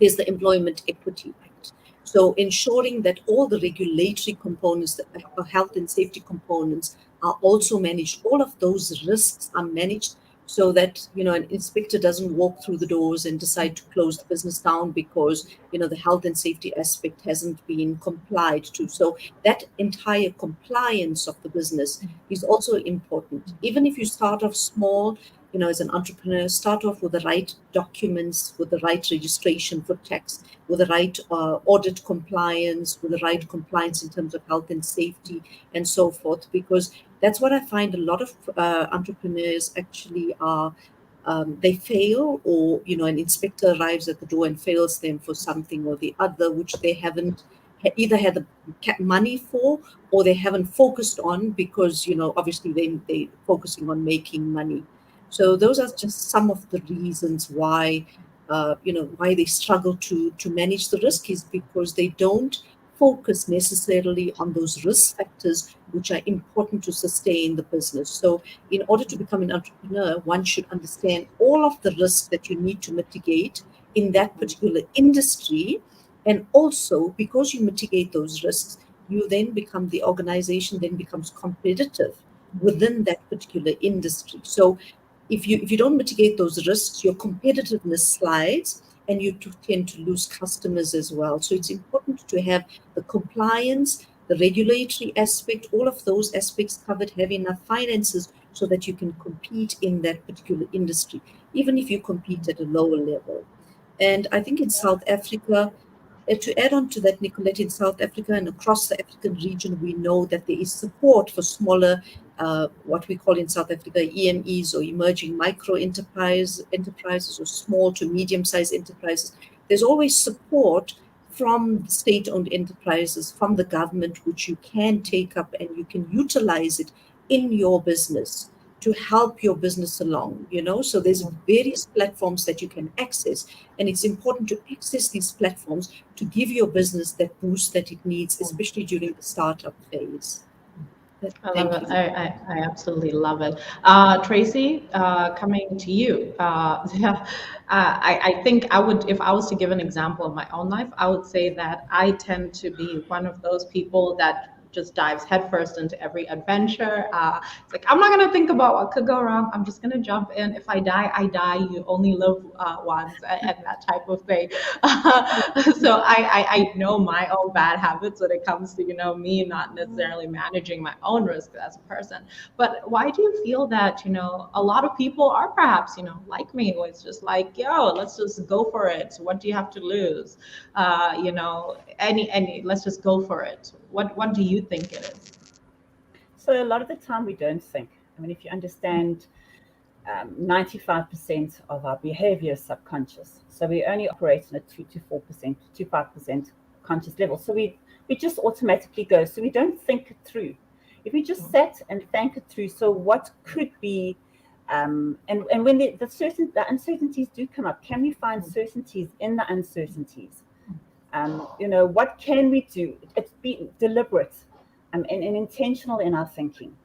there's the Employment Equity Act. So ensuring that all the regulatory components, the health and safety components, are also managed. All of those risks are managed, so that an inspector doesn't walk through the doors and decide to close the business down because the health and safety aspect hasn't been complied to. So that entire compliance of the business is also important. Even if you start off small, as an entrepreneur, start off with the right documents, with the right registration for tax, with the right audit compliance, with the right compliance in terms of health and safety, and so forth. Because that's what I find a lot of entrepreneurs actually are. They fail, or an inspector arrives at the door and fails them for something or the other, which they haven't either had the money for, or they haven't focused on, because obviously they're focusing on making money. So those are just some of the reasons why why they struggle to manage the risk, is because they don't focus necessarily on those risk factors which are important to sustain the business. So in order to become an entrepreneur, one should understand all of the risks that you need to mitigate in that particular industry. And also, because you mitigate those risks, you then become, the organization then becomes competitive within that particular industry. So if you don't mitigate those risks, your competitiveness slides, and you tend to lose customers as well. So it's important to have the compliance, the regulatory aspect, all of those aspects covered, have enough finances so that you can compete in that particular industry, even if you compete at a lower level. And I think in South Africa, to add on to that, Nicolette, in South Africa and across the African region, we know that there is support for smaller, what we call in South Africa, EMEs, or emerging micro enterprises, or small to medium-sized enterprises. There's always support from state-owned enterprises, from the government, which you can take up and you can utilize it in your business to help your business along. So there's various platforms that you can access, and it's important to access these platforms to give your business that boost that it needs, especially during the startup phase. I love it. I absolutely love it. Tracy, coming to you. Yeah, I think I would, if I was to give an example of my own life, I would say that I tend to be one of those people that just dives headfirst into every adventure. It's like, I'm not going to think about what could go wrong. I'm just going to jump in. If I die, I die. You only live once, and that type of thing. So I know my own bad habits when it comes to, me not necessarily managing my own risk as a person. But why do you feel that, a lot of people are perhaps, like me, who is just like, yo, let's just go for it. What do you have to lose? Let's just go for it. What do you think it is? So a lot of the time we don't think. I mean, if you understand, 95% of our behavior is subconscious. So we only operate in a 2 to 4% to 5% conscious level. So we just automatically go. So we don't think it through. If we just sat and think it through, so what could be, and when the uncertainties do come up, can we find certainties in the uncertainties? What can we do? It's be deliberate and intentional in our thinking.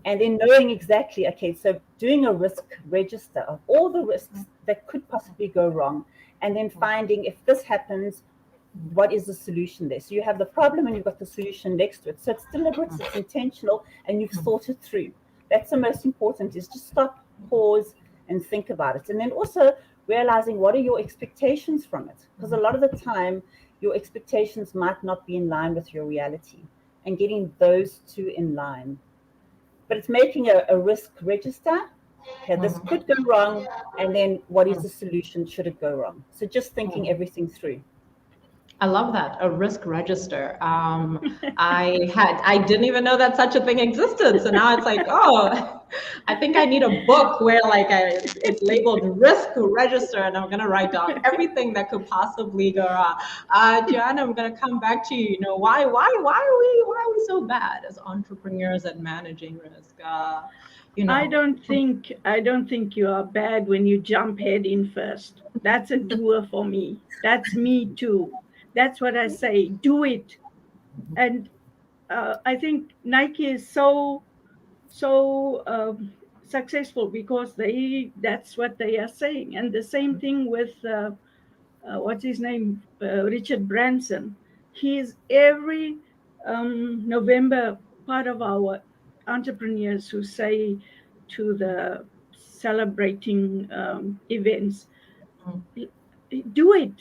And then knowing exactly, okay, so doing a risk register of all the risks that could possibly go wrong, and then finding, if this happens, what is the solution there? So you have the problem and you've got the solution next to it. So it's deliberate, it's intentional, and you've thought it through. That's the most important, is just stop, pause, and think about it. And then also realizing, what are your expectations from it? Because a lot of the time, your expectations might not be in line with your reality, and getting those two in line. But it's making a risk register. Okay, this could go wrong, and then what is the solution should it go wrong? So just thinking everything through. I love that, a risk register. I didn't even know that such a thing existed. So now it's like, oh, I think I need a book where it's labeled risk register, and I'm gonna write down everything that could possibly go wrong. Johanna, I'm gonna come back to you. Why are we so bad as entrepreneurs at managing risk? I don't think you are bad when you jump head in first. That's a doer for me. That's me too. That's what I say. Do it. And I think Nike is so successful because that's what they are saying. And the same thing with what's his name, Richard Branson. He's every November part of our entrepreneurs who say to the celebrating events, do it.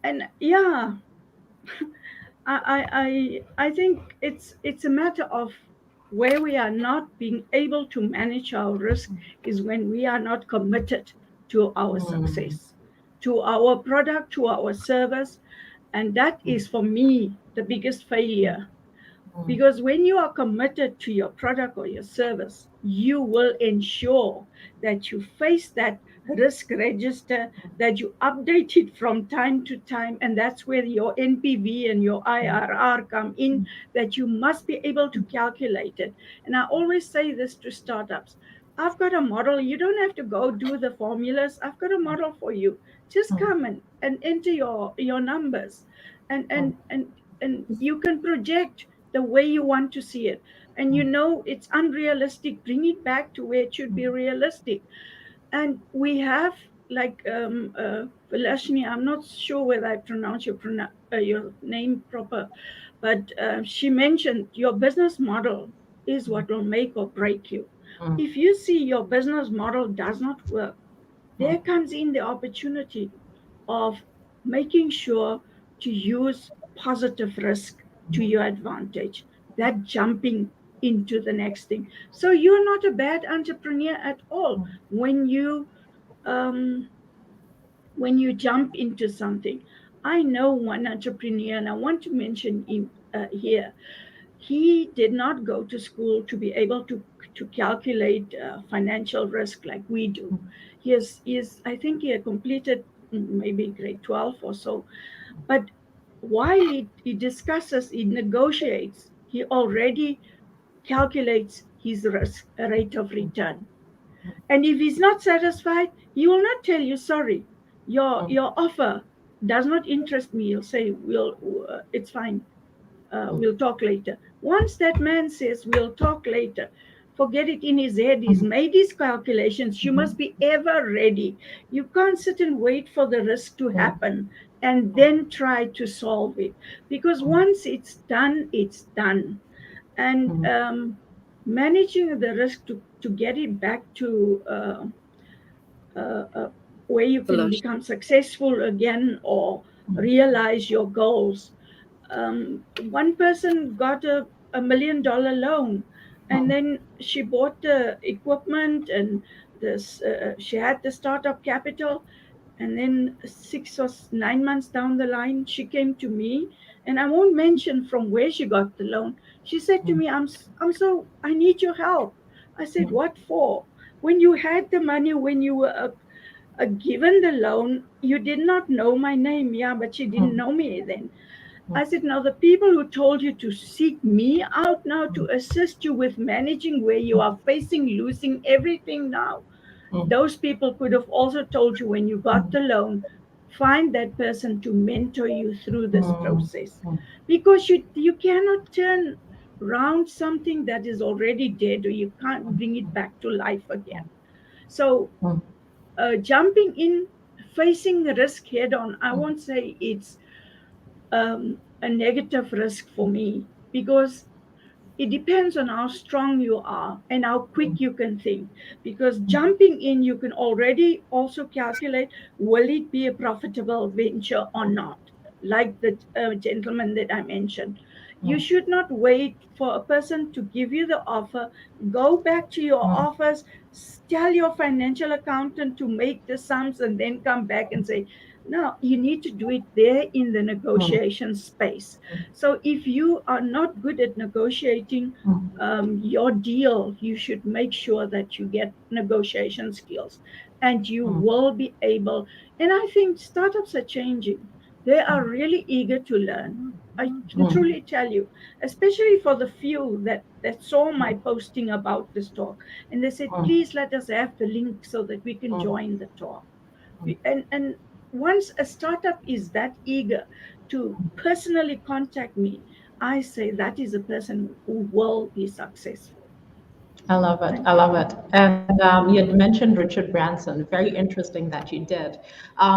And yeah, I think it's a matter of where we are not being able to manage our risk is when we are not committed to our success, to our product, to our service. And that is, for me, the biggest failure. Because when you are committed to your product or your service, you will ensure that you face that risk register, that you update it from time to time. And that's where your NPV and your IRR come in, that you must be able to calculate it. And I always say this to startups. I've got a model. You don't have to go do the formulas. I've got a model for you. Just come and enter your numbers. And you can project the way you want to see it. And it's unrealistic. Bring it back to where it should be realistic. And we have, like Vilochanee, I'm not sure whether I pronounce your name proper, but she mentioned your business model is what will make or break you. If you see your business model does not work, there comes in the opportunity of making sure to use positive risk to your advantage, that jumping into the next thing. So you're not a bad entrepreneur at all when you jump into something. I know one entrepreneur, and I want to mention him here. He did not go to school to be able to calculate financial risk like we do. I think he had completed maybe grade 12 or so. But while he discusses, he negotiates, he already calculates his risk rate of return. And if he's not satisfied, he will not tell you, sorry, your offer does not interest me. He'll say, it's fine. We'll talk later. Once that man says, we'll talk later, forget it. In his head. He's made his calculations. You must be ever ready. You can't sit and wait for the risk to happen and then try to solve it. Because once it's done, it's done. And managing the risk to get it back to where you can Veloci. become successful again or realize your goals. One person got a $1 million loan, and then she bought the equipment and this. She had the startup capital, and then 6 or 9 months down the line, she came to me, and I won't mention from where she got the loan. She said to me, I need your help." I said, "What for? When you had the money, when you were given the loan, you did not know my name." "Yeah, but she didn't know me then." I said, "Now the people who told you to seek me out now to assist you with managing where you are facing losing everything now, those people could have also told you when you got the loan, find that person to mentor you through this process, because you cannot turn around something that is already dead, or you can't bring it back to life again." So jumping in, facing risk head on, I won't say it's a negative risk for me, because it depends on how strong you are and how quick you can think. Because jumping in, you can already also calculate, will it be a profitable venture or not? Like the gentleman that I mentioned. You should not wait for a person to give you the offer. Go back to your office, tell your financial accountant to make the sums, and then come back and say, no, you need to do it there in the negotiation space. So if you are not good at negotiating your deal, you should make sure that you get negotiation skills, and you will be able. And I think startups are changing. They are really eager to learn. I can truly tell you, especially for the few that saw my posting about this talk, and they said, please let us have the link so that we can join the talk. And once a startup is that eager to personally contact me, I say that is a person who will be successful. I love it. I love it. And you had mentioned Richard Branson. Very interesting that you did.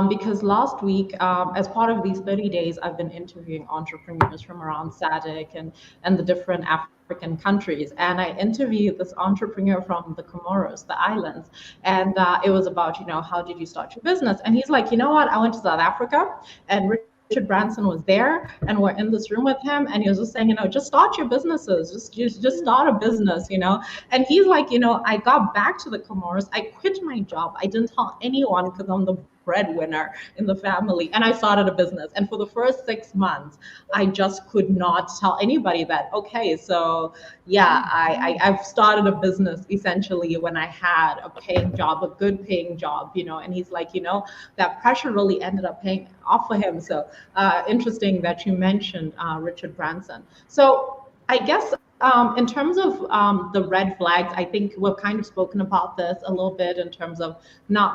Because last week, as part of these 30 days, I've been interviewing entrepreneurs from around SADC and the different African countries. And I interviewed this entrepreneur from the Comoros, the islands. And it was about, how did you start your business? And he's like, you know what? I went to South Africa, and Richard Branson was there, and we're in this room with him, and he was just saying, just start your businesses, just start a business. And he's like, I got back to the Comoros, I quit my job, I didn't tell anyone because I'm the breadwinner in the family, and I started a business. And for the first 6 months, I just could not tell anybody that, okay, so yeah, I've started a business essentially when I had a paying job, a good paying job. And he's like, that pressure really ended up paying off for him. So interesting that you mentioned Richard Branson. So I guess in terms of the red flags, I think we've kind of spoken about this a little bit in terms of not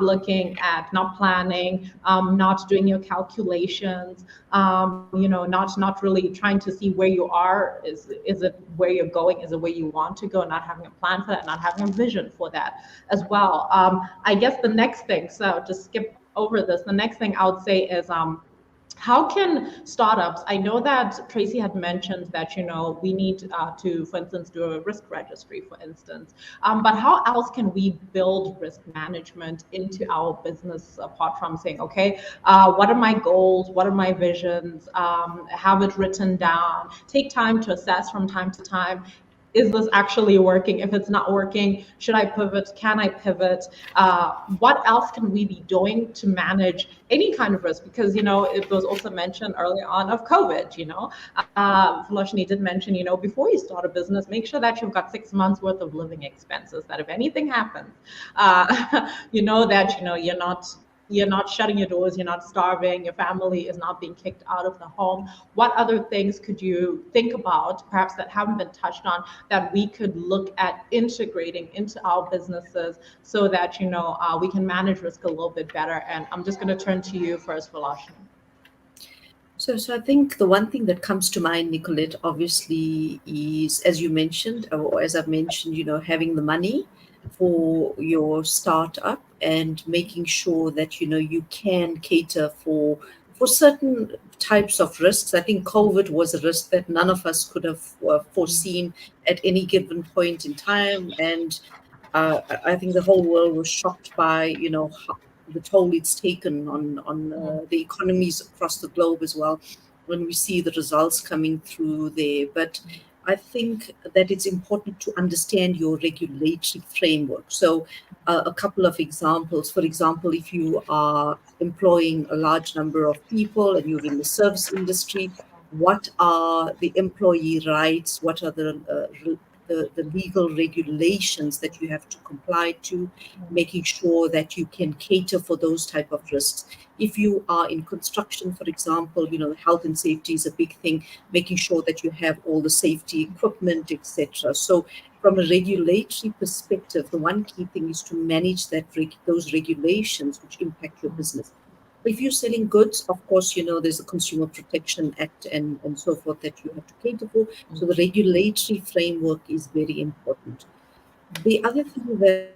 planning, not doing your calculations, not really trying to see where you are. Is it where you're going? Is it where you want to go? Not having a plan for that, not having a vision for that as well. I guess the next thing, so just skip over this. The next thing I would say is how can startups, I know that Tracy had mentioned that, we need to, for instance, do a risk registry, for instance, but how else can we build risk management into our business apart from saying, okay, what are my goals? What are my visions? Have it written down, take time to assess from time to time. Is this actually working? If it's not working, should I pivot? Can I pivot? What else can we be doing to manage any kind of risk? Because, it was also mentioned earlier on of COVID, Vilochanee did mention, before you start a business, make sure that you've got 6 months worth of living expenses, that if anything happens, you know that, you're not shutting your doors, you're not starving, your family is not being kicked out of the home. What other things could you think about, perhaps that haven't been touched on, that we could look at integrating into our businesses so that, we can manage risk a little bit better? And I'm just going to turn to you first, Vilochanee. So I think the one thing that comes to mind, Nicolette, obviously is, as you mentioned, or as I've mentioned, having the money for your startup and making sure that, you can cater for for certain types of risks, I think COVID was a risk that none of us could have foreseen at any given point in time. And I think the whole world was shocked by, how, the toll it's taken on the economies across the globe as well, when we see the results coming through there. But I think that it's important to understand your regulatory framework. So, a couple of examples. For example, if you are employing a large number of people and you're in the service industry, what are the employee rights? What are the legal regulations that you have to comply to, making sure that you can cater for those type of risks. If you are in construction, for example, health and safety is a big thing, making sure that you have all the safety equipment, etc. So from a regulatory perspective, the one key thing is to manage those regulations which impact your business. If you're selling goods, of course, there's a Consumer Protection Act and so forth that you have to cater for. So the regulatory framework is very important. The other thing that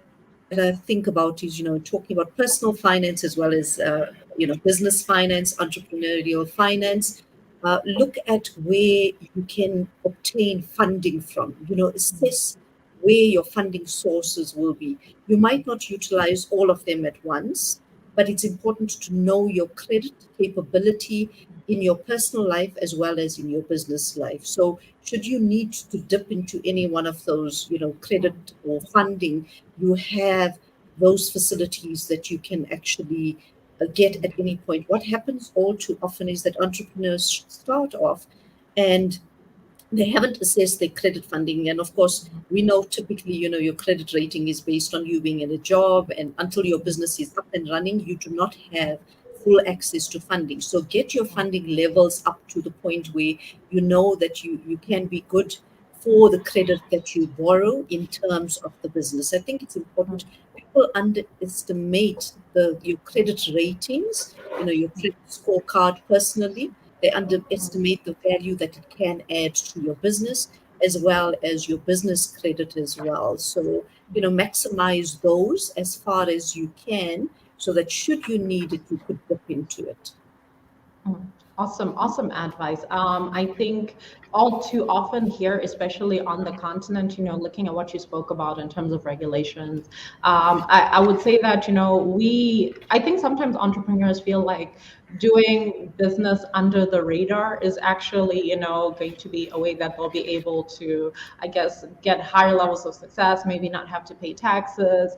I think about is, talking about personal finance as well as, business finance, entrepreneurial finance. Look at where you can obtain funding from, assess where your funding sources will be. You might not utilize all of them at once, but it's important to know your credit capability in your personal life as well as in your business life. So should you need to dip into any one of those, credit or funding, you have those facilities that you can actually get at any point. What happens all too often is that entrepreneurs start off and they haven't assessed their credit funding. And of course, we know typically, your credit rating is based on you being in a job, and until your business is up and running, you do not have full access to funding. So get your funding levels up to the point where you know that you can be good for the credit that you borrow in terms of the business. I think it's important. People underestimate your credit ratings, your credit scorecard personally. They underestimate the value that it can add to your business as well as your business credit as well. So, maximize those as far as you can so that should you need it, you could dip into it. Awesome advice. I think all too often here, especially on the continent, looking at what you spoke about in terms of regulations, I would say that, I think sometimes entrepreneurs feel like doing business under the radar is actually, going to be a way that they'll be able to, I guess, get higher levels of success, maybe not have to pay taxes,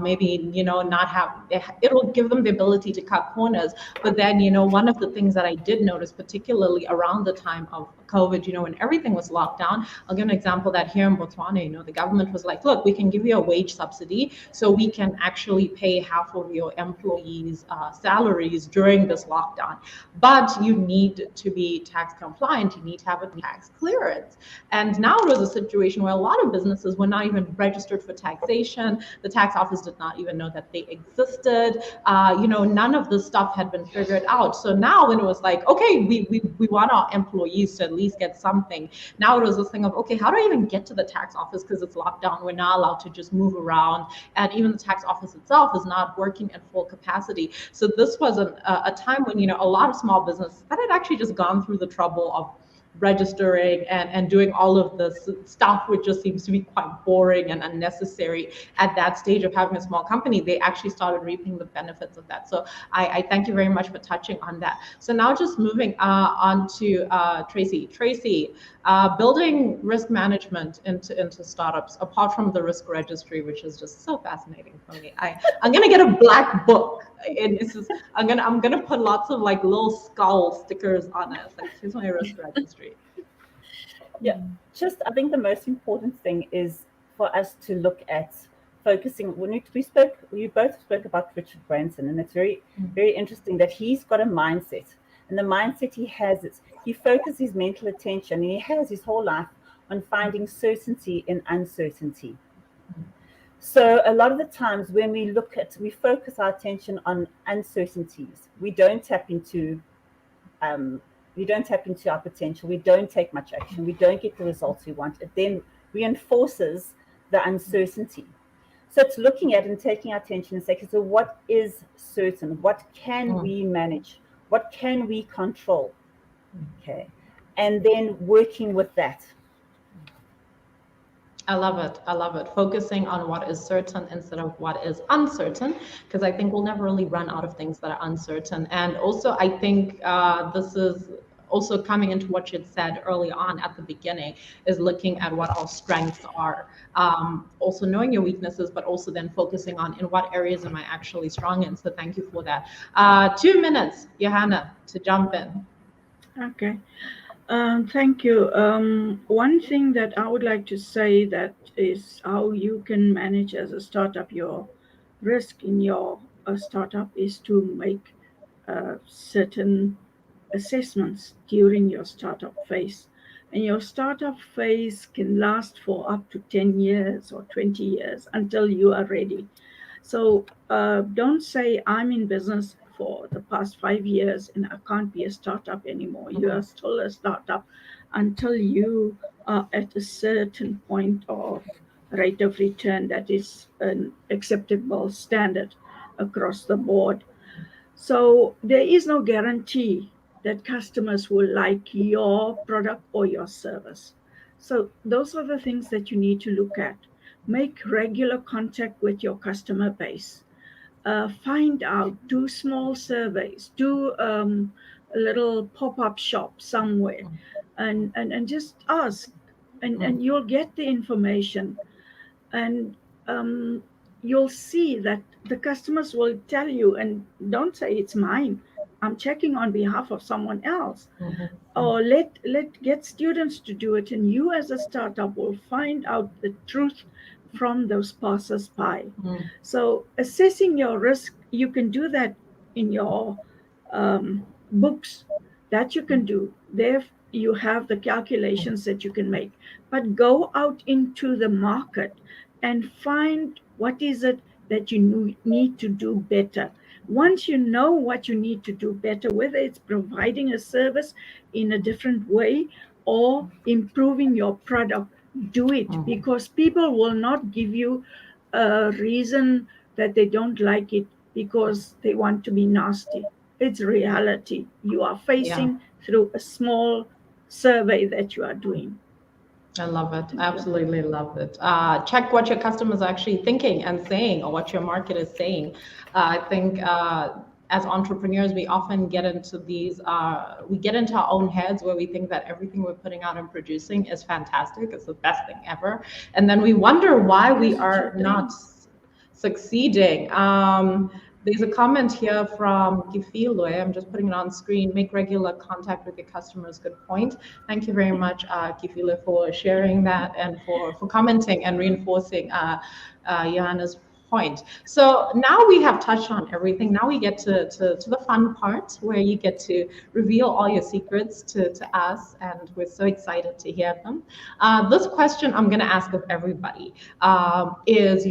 maybe, not have, it'll give them the ability to cut corners. But then, one of the things that I did notice, particularly around the time of COVID, when everything was locked down, I'll give an example that here in Botswana, the government was like, look, we can give you a wage subsidy so we can actually pay half of your employees' salaries during this lockdown. But you need to be tax compliant, you need to have a tax clearance. And now it was a situation where a lot of businesses were not even registered for taxation. The tax office did not even know that they existed. None of this stuff had been figured out. So now when it was like, okay, we want our employees to at least get something. Now it was this thing of, okay, how do I even get to the tax office because it's locked down? We're not allowed to just move around. And even the tax office itself is not working at full capacity. So this was a time when, a lot of small businesses that had actually just gone through the trouble of registering and doing all of this stuff, which just seems to be quite boring and unnecessary at that stage of having a small company, they actually started reaping the benefits of that. So I thank you very much for touching on that. So now just moving on to Tracy. Tracy, building risk management into startups, apart from the risk registry, which is just so fascinating for me. I'm gonna get a black book. And I'm gonna put lots of like little skull stickers on it. Like, here's my risk registry. Yeah, I think the most important thing is for us to look at focusing. When we both spoke about Richard Branson, and it's very, very interesting that he's got a mindset, and the mindset he has is he focuses his mental attention, and he has his whole life on finding certainty in uncertainty. So a lot of the times when we focus our attention on uncertainties, we don't tap into our potential. We don't take much action. We don't get the results we want. It then reinforces the uncertainty. So it's looking at and taking our attention and saying, so what is certain? What can we manage? What can we control? Okay. And then working with that. I love it. I love it. Focusing on what is certain instead of what is uncertain, because I think we'll never really run out of things that are uncertain. And also, I think this is also coming into what you said early on at the beginning, is looking at what our strengths are. Also knowing your weaknesses, but also then focusing on in what areas am I actually strong in. So thank you for that. 2 minutes, Johanna, to jump in. Okay. Thank you. One thing that I would like to say that is how you can manage as a startup your risk in your startup is to make certain assessments during your startup phase. And your startup phase can last for up to 10 years or 20 years until you are ready. So don't say I'm in business for the past 5 years and I can't be a startup anymore. You are still a startup until you are at a certain point of rate of return that is an acceptable standard across the board. So there is no guarantee that customers will like your product or your service. So those are the things that you need to look at. Make regular contact with your customer base. Find out, do small surveys, do a little pop-up shop somewhere, and just ask, and you'll get the information, and you'll see that the customers will tell you, and don't say it's mine. I'm checking on behalf of someone else. Or let get students to do it, and you as a startup will find out the truth from those passers-by. So assessing your risk, you can do that in your books. That you can do. There you have the calculations that you can make. But go out into the market and find what is it that you need to do better. Once you know what you need to do better, whether it's providing a service in a different way or improving your product, do it, because people will not give you a reason that they don't like it because they want to be nasty. It's reality you are facing through a small survey that you are doing. I love it. Absolutely love it. Check what your customers are actually thinking and saying, or what your market is saying. I think as entrepreneurs, we often get into we get into our own heads where we think that everything we're putting out and producing is fantastic. It's the best thing ever. And then we wonder why we are not succeeding. There's a comment here from Gifilo. I'm just putting it on screen. Make regular contact with your customers. Good point. Thank you very much, Gifilo, for sharing that and for commenting and reinforcing Johanna's point. So now we have touched on everything. Now we get to the fun part where you get to reveal all your secrets to us, and we're so excited to hear them. This question I'm going to ask of everybody is,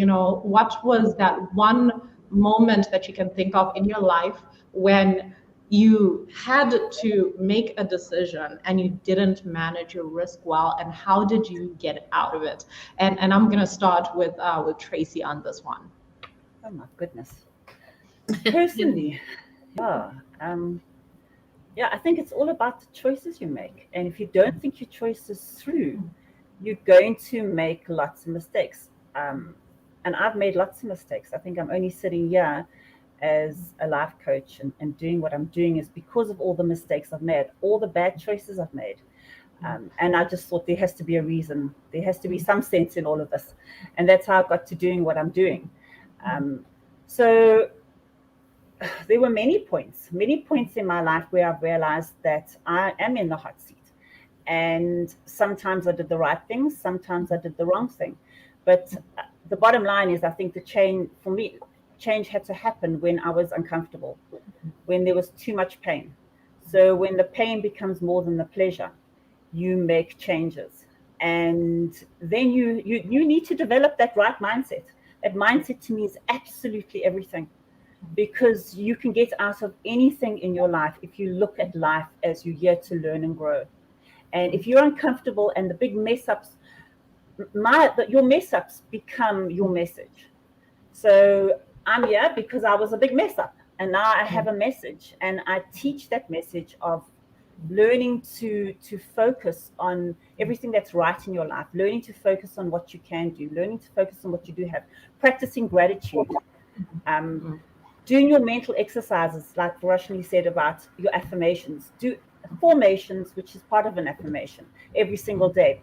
what was that one moment that you can think of in your life when you had to make a decision and you didn't manage your risk well, and how did you get out of it? And I'm going to start with Tracy on this one. Oh my goodness. Personally, I think it's all about the choices you make. And if you don't think your choices through, you're going to make lots of mistakes. And I've made lots of mistakes. I think I'm only sitting here as a life coach and doing what I'm doing is because of all the mistakes I've made, all the bad choices I've made. And I just thought there has to be a reason. There has to be some sense in all of this. And that's how I got to doing what I'm doing. So there were many points in my life where I've realized that I am in the hot seat. And sometimes I did the right thing, sometimes I did the wrong thing. But the bottom line is, I think the change had to happen when I was uncomfortable, when there was too much pain. So when the pain becomes more than the pleasure, you make changes. And then you need to develop that right mindset. That mindset to me is absolutely everything, because you can get out of anything in your life if you look at life as you're here to learn and grow. And if you're uncomfortable and the big mess ups, your mess ups become your message. So I'm here because I was a big mess up, And now I have a message, and I teach that message of learning to focus on everything that's right in your life, learning to focus on what you can do, learning to focus on what you do have, practicing gratitude, doing your mental exercises, like Vilochanee said about your affirmations. Do formations, which is part of an affirmation, every single day.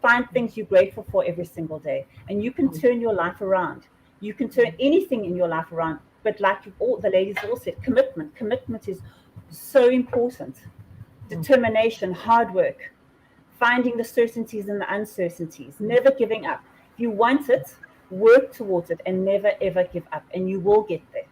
Find things you're grateful for every single day, and you can turn your life around. You can turn anything in your life around. But like all the ladies all said, commitment is so important. Determination, hard work, finding the certainties and the uncertainties, never giving up. If you want it, work towards it, and never ever give up, and you will get there.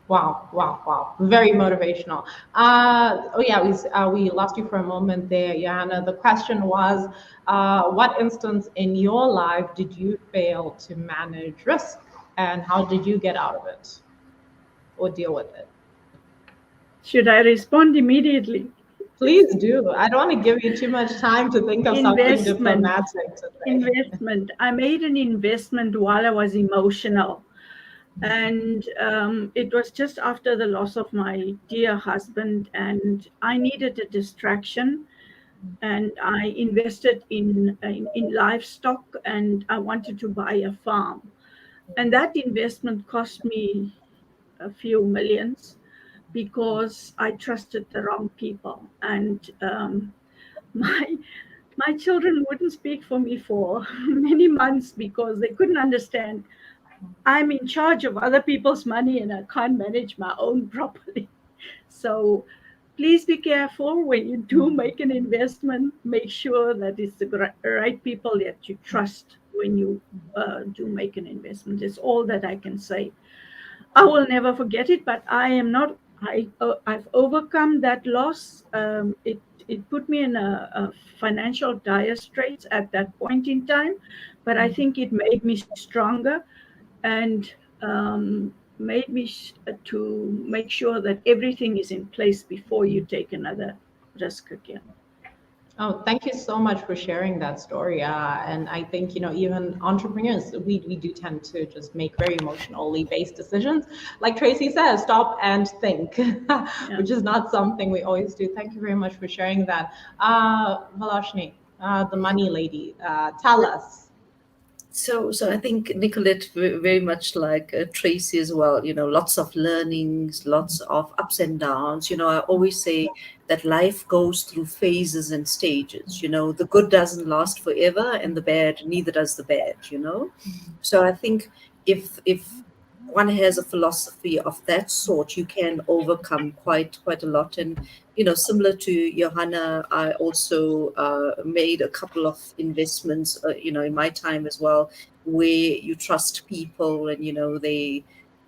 Wow, wow, wow. Very motivational. Oh yeah, we lost you for a moment there, Johanna. The question was, what instance in your life did you fail to manage risk, and how did you get out of it or deal with it? Should I respond immediately? Please do. I don't want to give you too much time to think of something Investment. diplomatic to say. Investment. I made an investment while I was emotional. And it was just after the loss of my dear husband, and I needed a distraction. And I invested in livestock, and I wanted to buy a farm. And that investment cost me a few millions because I trusted the wrong people. And my my children wouldn't speak for me for many months because they couldn't understand I'm in charge of other people's money and I can't manage my own properly. So please be careful when you do make an investment. Make sure that it's the right people that you trust when you do make an investment. It's all that I can say. I will never forget it, but I am not. I've overcome that loss. It put me in a financial dire straits at that point in time, but I think it made me stronger and made me to make sure that everything is in place before you take another risk again. Oh, thank you so much for sharing that story. And I think, even entrepreneurs, we do tend to just make very emotionally based decisions. Like Tracy says, stop and think, which is not something we always do. Thank you very much for sharing that. Vilochanee, the money lady, tell us. So I think Nicolette very much like Tracy as well. Lots of learnings, lots of ups and downs. I always say that life goes through phases and stages. The good doesn't last forever, and the bad neither does the bad. So I think if one has a philosophy of that sort, you can overcome quite a lot. And similar to Johanna, I also made a couple of investments, in my time as well, where you trust people, and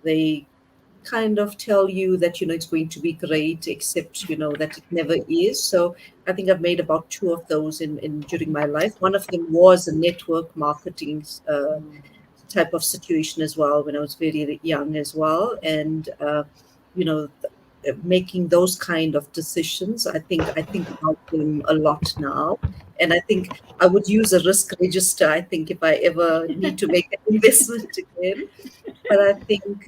they kind of tell you that it's going to be great, except that it never is. So I think I've made about two of those in during my life. One of them was a network marketing type of situation as well when I was very young as well, and making those kind of decisions. I think about them a lot now, and I think I would use a risk register. I think if I ever need to make an investment again, but I think.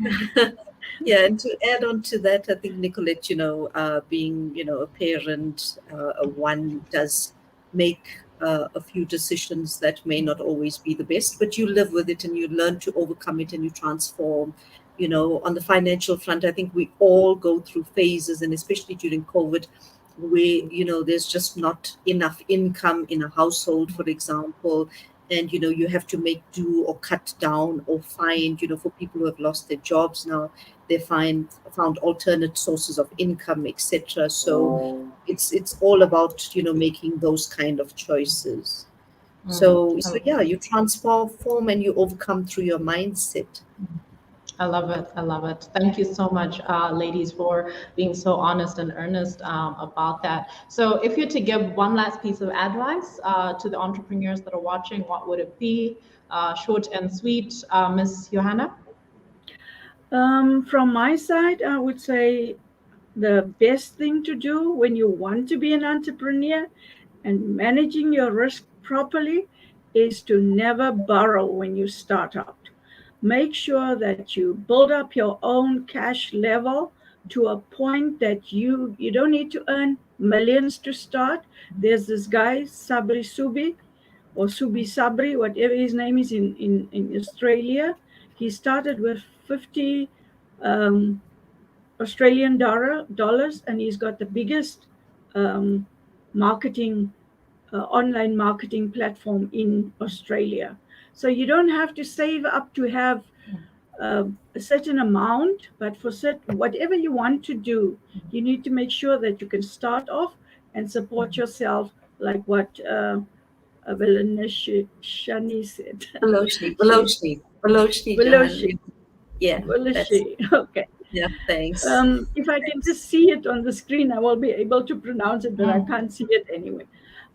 Yeah, and to add on to that, I think Nicolette, being a parent, one does make a few decisions that may not always be the best, but you live with it and you learn to overcome it and you transform. On the financial front, I think we all go through phases, and especially during COVID, where there's just not enough income in a household, for example, and you have to make do or cut down or find, for people who have lost their jobs now, they found alternate sources of income, etc. So it's all about making those kind of choices. So yeah, you transform and you overcome through your mindset. I love it. I love it. Thank you so much, ladies, for being so honest and earnest about that. So, if you're to give one last piece of advice to the entrepreneurs that are watching, what would it be? Short and sweet, Miss Johanna? From my side, I would say the best thing to do when you want to be an entrepreneur and managing your risk properly is to never borrow when you start out. make sure that you build up your own cash level to a point that you don't need to earn millions to start. There's this guy, Sabri Subi, or Subi Sabri, whatever his name is in Australia. He started with 50 um, Australian dollars, and he's got the biggest um, marketing online marketing platform in Australia. So you don't have to save up to have a certain amount, but for certain whatever you want to do, you need to make sure that you can start off and support yourself, like what Vilochanee said. She Vilochanee, Johanna. Veloci, Yeah, that's Okay. yeah. Thanks. If I can just see it on the screen, I will be able to pronounce it, but I can't see it anyway.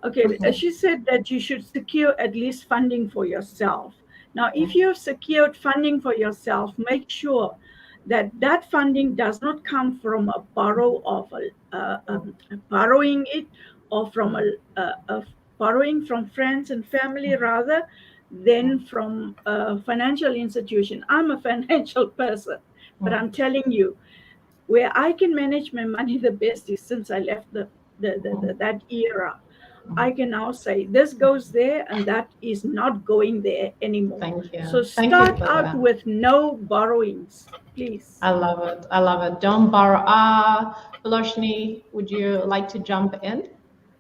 Okay, she said that you should secure at least funding for yourself. Now, if you have secured funding for yourself, make sure that that funding does not come from a borrowing it, or from a borrowing from friends and family rather than from a financial institution. I'm a financial person, but I'm telling you, where I can manage my money the best is since I left that era. I can now say this goes there and that is not going there anymore. Thank you. So Thank you start for out that. with no borrowings, please. I love it. I love it. Don't borrow. Vilochanee, would you like to jump in?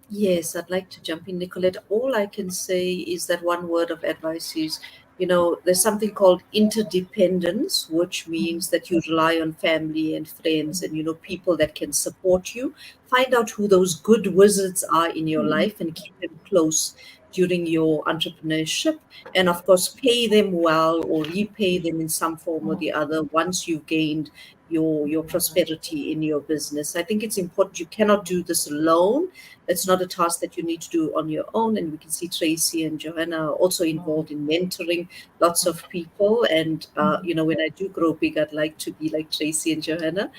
Yes, I'd like to jump in, Nicolette. All I can say is that one word of advice is, there's something called interdependence, which means that you rely on family and friends and, people that can support you. Find out who those good wizards are in your life and keep them close during your entrepreneurship. And of course, pay them well or repay them in some form or the other once you've gained your prosperity in your business. I think it's important. You cannot do this alone. It's not a task that you need to do on your own. And we can see Tracy and Johanna are also involved in mentoring lots of people. And when I do grow big, I'd like to be like Tracy and Johanna.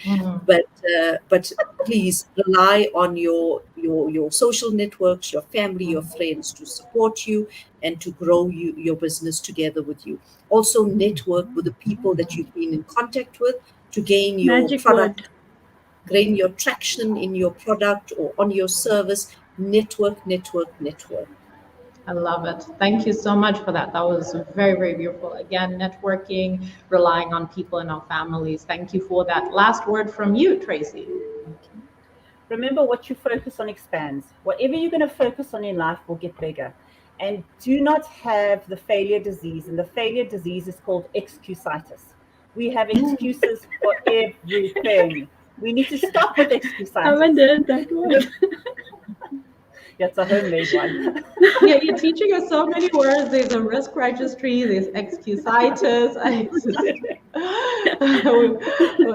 But please rely on your social networks, your family, your friends to support you and to grow your business together with you. Also network with the people that you've been in contact with to gain your Magic product, word. gain your traction in your product or on your service. Network. I love it. Thank you so much for that. That was very, very beautiful. Again, networking, relying on people in our families. Thank you for that. Last word from you, Tracy. Remember, what you focus on expands. Whatever you're going to focus on in life will get bigger. And do not have the failure disease. And the failure disease is called excusitis. We have excuses for everything. We need to stop with excusitis. I haven't heard that word. That's a homemade one. Yeah, you're teaching us so many words. There's a risk registry, there's excusitis.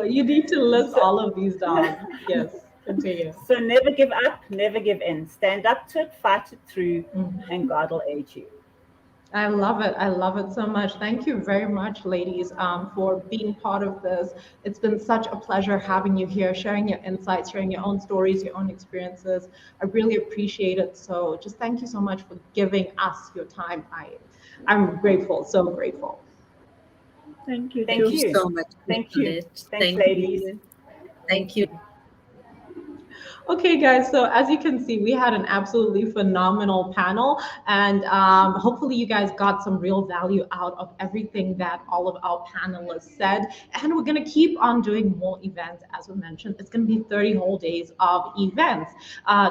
You need to list all of these down. Yes, continue. So never give up, never give in. Stand up to it, fight it through, and God will aid you. I love it. I love it so much. Thank you very much, ladies, for being part of this. It's been such a pleasure having you here, sharing your insights, sharing your own stories, your own experiences. I really appreciate it. So just thank you so much for giving us your time. I'm grateful, so grateful. Thank you. Thank you so much. Thank you. Nicolette. Thanks, ladies. Thank you. Okay, guys, so as you can see, we had an absolutely phenomenal panel, and hopefully you guys got some real value out of everything that all of our panelists said. And we're going to keep on doing more events. As we mentioned, it's going to be 30 whole days of events.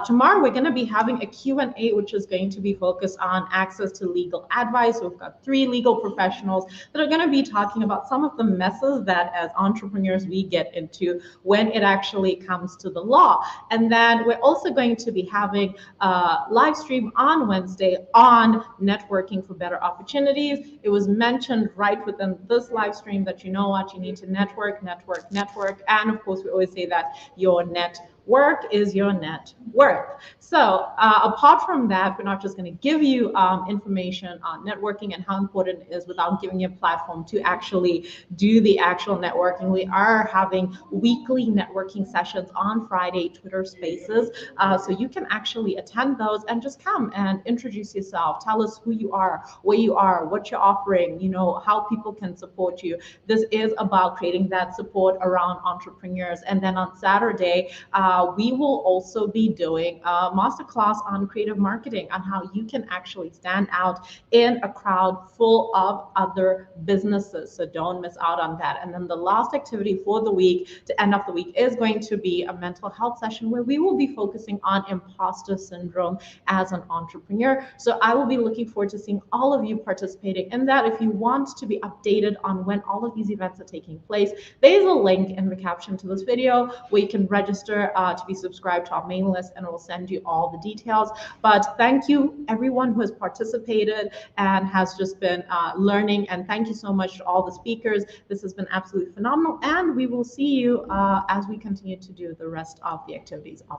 Tomorrow, we're going to be having a Q&A, which is going to be focused on access to legal advice. We've got 3 legal professionals that are going to be talking about some of the messes that as entrepreneurs we get into when it actually comes to the law. And then we're also going to be having a live stream on Wednesday on networking for better opportunities. It was mentioned right within this live stream that you know what, you need to network. And of course, we always say that your net Work is your net worth. So apart from that, we're not just going to give you information on networking and how important it is without giving you a platform to actually do the actual networking. We are having weekly networking sessions on Friday, Twitter Spaces. So you can actually attend those and just come and introduce yourself. Tell us who you are, where you are, what you're offering, how people can support you. This is about creating that support around entrepreneurs. And then on Saturday, we will also be doing a masterclass on creative marketing, on how you can actually stand out in a crowd full of other businesses. So don't miss out on that. And then the last activity for the week, to end off the week, is going to be a mental health session where we will be focusing on imposter syndrome as an entrepreneur. So I will be looking forward to seeing all of you participating in that. If you want to be updated on when all of these events are taking place, there is a link in the caption to this video where you can register to be subscribed to our mailing list, and it will send you all the details. But thank you everyone who has participated and has just been learning, and thank you so much to all the speakers. This has been absolutely phenomenal, and we will see you as we continue to do the rest of the activities of